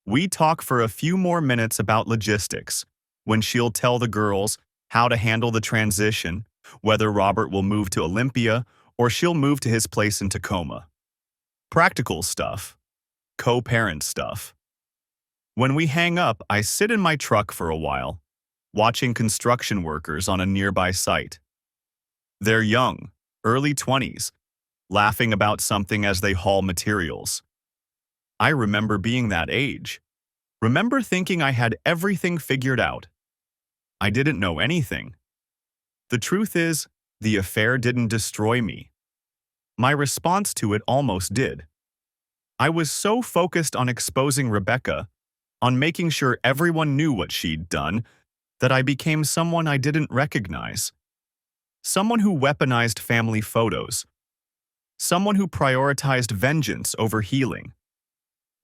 S1: We talk for a few more minutes about logistics, when she'll tell the girls how to handle the transition, whether Robert will move to Olympia or she'll move to his place in Tacoma. Practical stuff. Co-parent stuff. When we hang up, I sit in my truck for a while, watching construction workers on a nearby site. They're young, early 20s, laughing about something as they haul materials. I remember being that age. Remember thinking I had everything figured out. I didn't know anything. The truth is, the affair didn't destroy me. My response to it almost did. I was so focused on exposing Rebecca, on making sure everyone knew what she'd done, that I became someone I didn't recognize. Someone who weaponized family photos. Someone who prioritized vengeance over healing.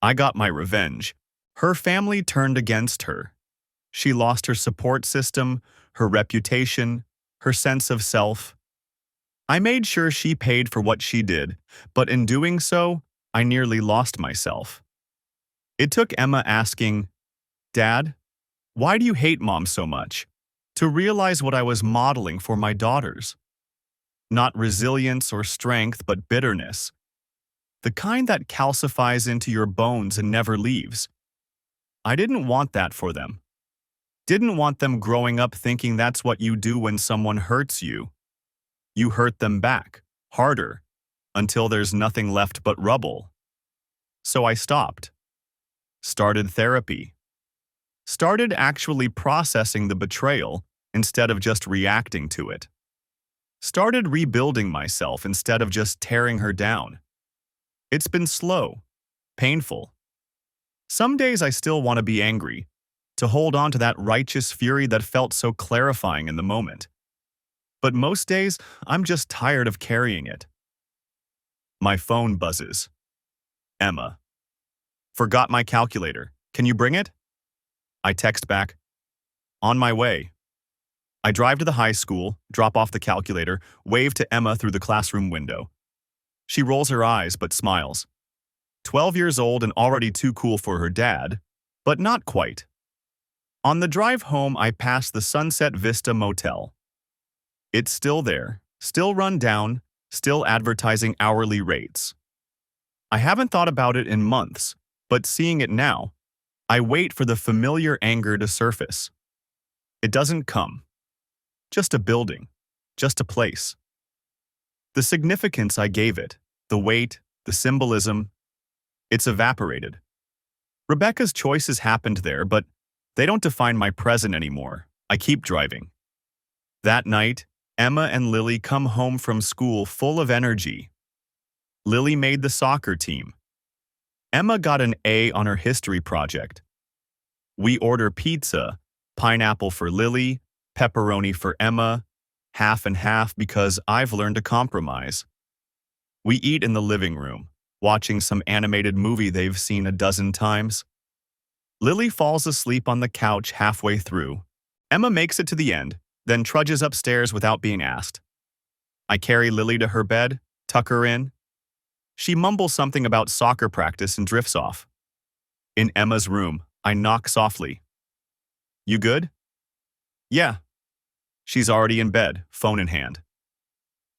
S1: I got my revenge. Her family turned against her. She lost her support system, her reputation, her sense of self. I made sure she paid for what she did, but in doing so, I nearly lost myself. It took Emma asking, "Dad, why do you hate Mom so much?" to realize what I was modeling for my daughters. Not resilience or strength, but bitterness. The kind that calcifies into your bones and never leaves. I didn't want that for them. Didn't want them growing up thinking that's what you do when someone hurts you. You hurt them back, harder, until there's nothing left but rubble. So I stopped. Started therapy. Started actually processing the betrayal instead of just reacting to it. Started rebuilding myself instead of just tearing her down. It's been slow, painful, Some days I still want to be angry, to hold on to that righteous fury that felt so clarifying in the moment. But most days, I'm just tired of carrying it. My phone buzzes. Emma. Forgot my calculator. Can you bring it? I text back. On my way. I drive to the high school, drop off the calculator, wave to Emma through the classroom window. She rolls her eyes but smiles. 12 years old and already too cool for her dad, but not quite. On the drive home, I pass the Sunset Vista Motel. It's still there, still run down, still advertising hourly rates. I haven't thought about it in months, but seeing it now, I wait for the familiar anger to surface. It doesn't come. Just a building, just a place. The significance I gave it, the weight, the symbolism, it's evaporated. Rebecca's choices happened there, but they don't define my present anymore. I keep driving. That night, Emma and Lily come home from school full of energy. Lily made the soccer team. Emma got an A on her history project. We order pizza, pineapple for Lily, pepperoni for Emma, half and half because I've learned to compromise. We eat in the living room, watching some animated movie they've seen a dozen times. Lily falls asleep on the couch halfway through. Emma makes it to the end, then trudges upstairs without being asked. I carry Lily to her bed, tuck her in. She mumbles something about soccer practice and drifts off. In Emma's room, I knock softly. You good? Yeah. She's already in bed, phone in hand.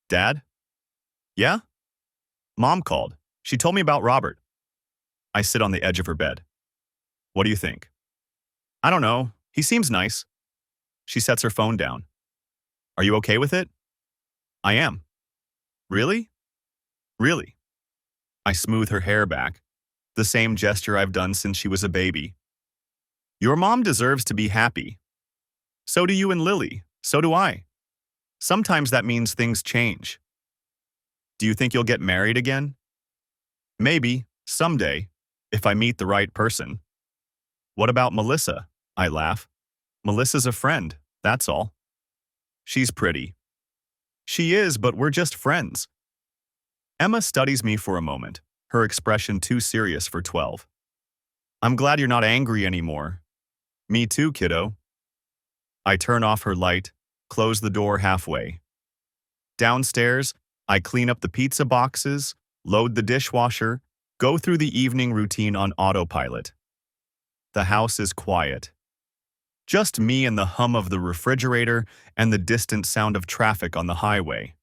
S1: Dad? Yeah? Mom called. She told me about Robert. I sit on the edge of her bed. What do you think? I don't know. He seems nice. She sets her phone down. Are you okay with it? I am. Really? Really? I smooth her hair back, the same gesture I've done since she was a baby. Your mom deserves to be happy. So do you and Lily. So do I. Sometimes that means things change. Do you think you'll get married again? Maybe, someday, if I meet the right person. What about Melissa? I laugh. Melissa's a friend, that's all. She's pretty. She is, but we're just friends. Emma studies me for a moment, her expression too serious for 12. I'm glad you're not angry anymore. Me too, kiddo. I turn off her light, close the door halfway. Downstairs, I clean up the pizza boxes, load the dishwasher, go through the evening routine on autopilot. The house is quiet. Just me and the hum of the refrigerator and the distant sound of traffic on the highway.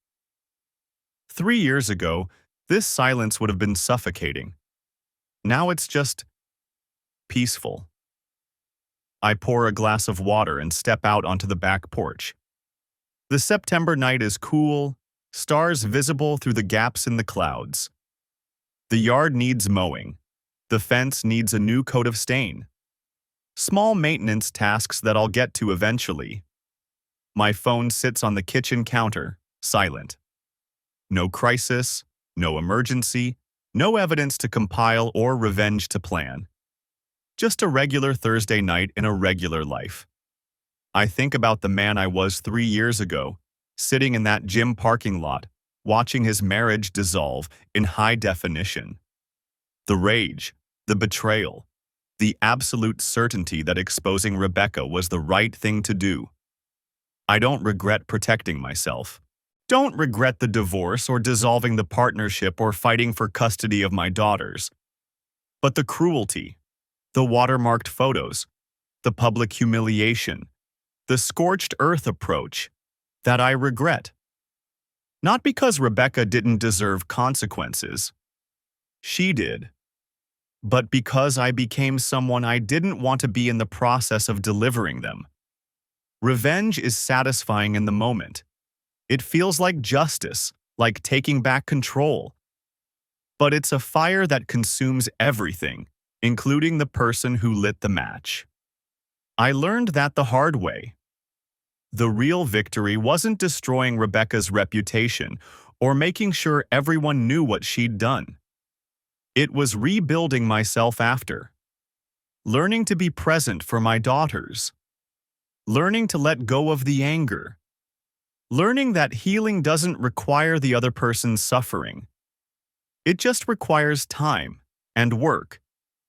S1: 3 years ago, this silence would have been suffocating. Now it's just peaceful. I pour a glass of water and step out onto the back porch. The September night is cool, stars visible through the gaps in the clouds. The yard needs mowing. The fence needs a new coat of stain. Small maintenance tasks that I'll get to eventually. My phone sits on the kitchen counter, silent. No crisis, no emergency, no evidence to compile or revenge to plan. Just a regular Thursday night in a regular life. I think about the man I was 3 years ago, sitting in that gym parking lot, watching his marriage dissolve in high definition. The rage, the betrayal, the absolute certainty that exposing Rebecca was the right thing to do. I don't regret protecting myself. Don't regret the divorce or dissolving the partnership or fighting for custody of my daughters. But the cruelty, the watermarked photos, the public humiliation, the scorched earth approach, that I regret. Not because Rebecca didn't deserve consequences. She did. But because I became someone I didn't want to be in the process of delivering them. Revenge is satisfying in the moment. It feels like justice, like taking back control. But it's a fire that consumes everything, including the person who lit the match. I learned that the hard way. The real victory wasn't destroying Rebecca's reputation or making sure everyone knew what she'd done. It was rebuilding myself after. learning to be present for my daughters, learning to let go of the anger, learning that healing doesn't require the other person's suffering. It just requires time and work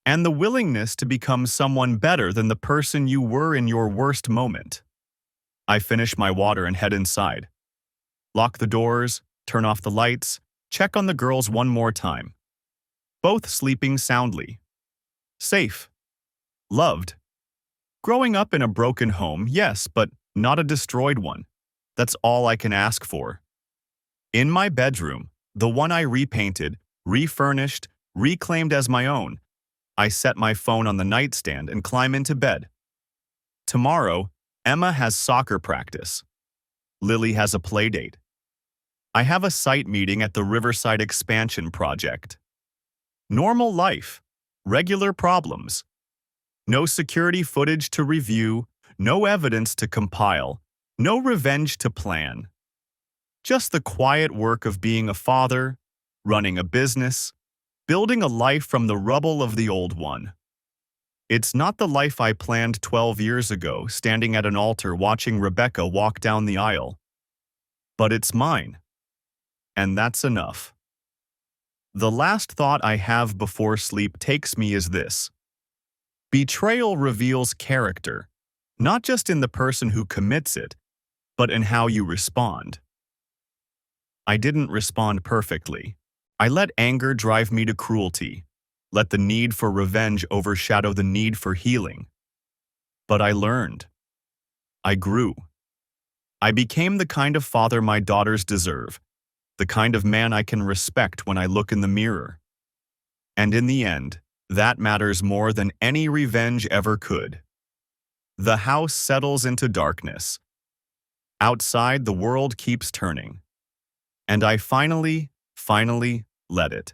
S1: and the willingness to become someone better than the person you were in your worst moment. I finish my water and head inside. Lock the doors, turn off the lights, check on the girls one more time. Both sleeping soundly. Safe. Loved. Growing up in a broken home, yes, but not a destroyed one. That's all I can ask for. In my bedroom, the one I repainted, refurnished, reclaimed as my own, I set my phone on the nightstand and climb into bed. Tomorrow, Emma has soccer practice. Lily has a play date. I have a site meeting at the Riverside Expansion project. Normal life. Regular problems. No security footage to review, no evidence to compile, no revenge to plan. Just the quiet work of being a father, running a business, building a life from the rubble of the old one. It's not the life I planned 12 years ago, standing at an altar watching Rebecca walk down the aisle. But it's mine. And that's enough. The last thought I have before sleep takes me is this. Betrayal reveals character, not just in the person who commits it, but in how you respond. I didn't respond perfectly. I let anger drive me to cruelty, let the need for revenge overshadow the need for healing. But I learned. I grew. I became the kind of father my daughters deserve, the kind of man I can respect when I look in the mirror. And in the end, that matters more than any revenge ever could. The house settles into darkness. Outside, the world keeps turning. And I finally let it.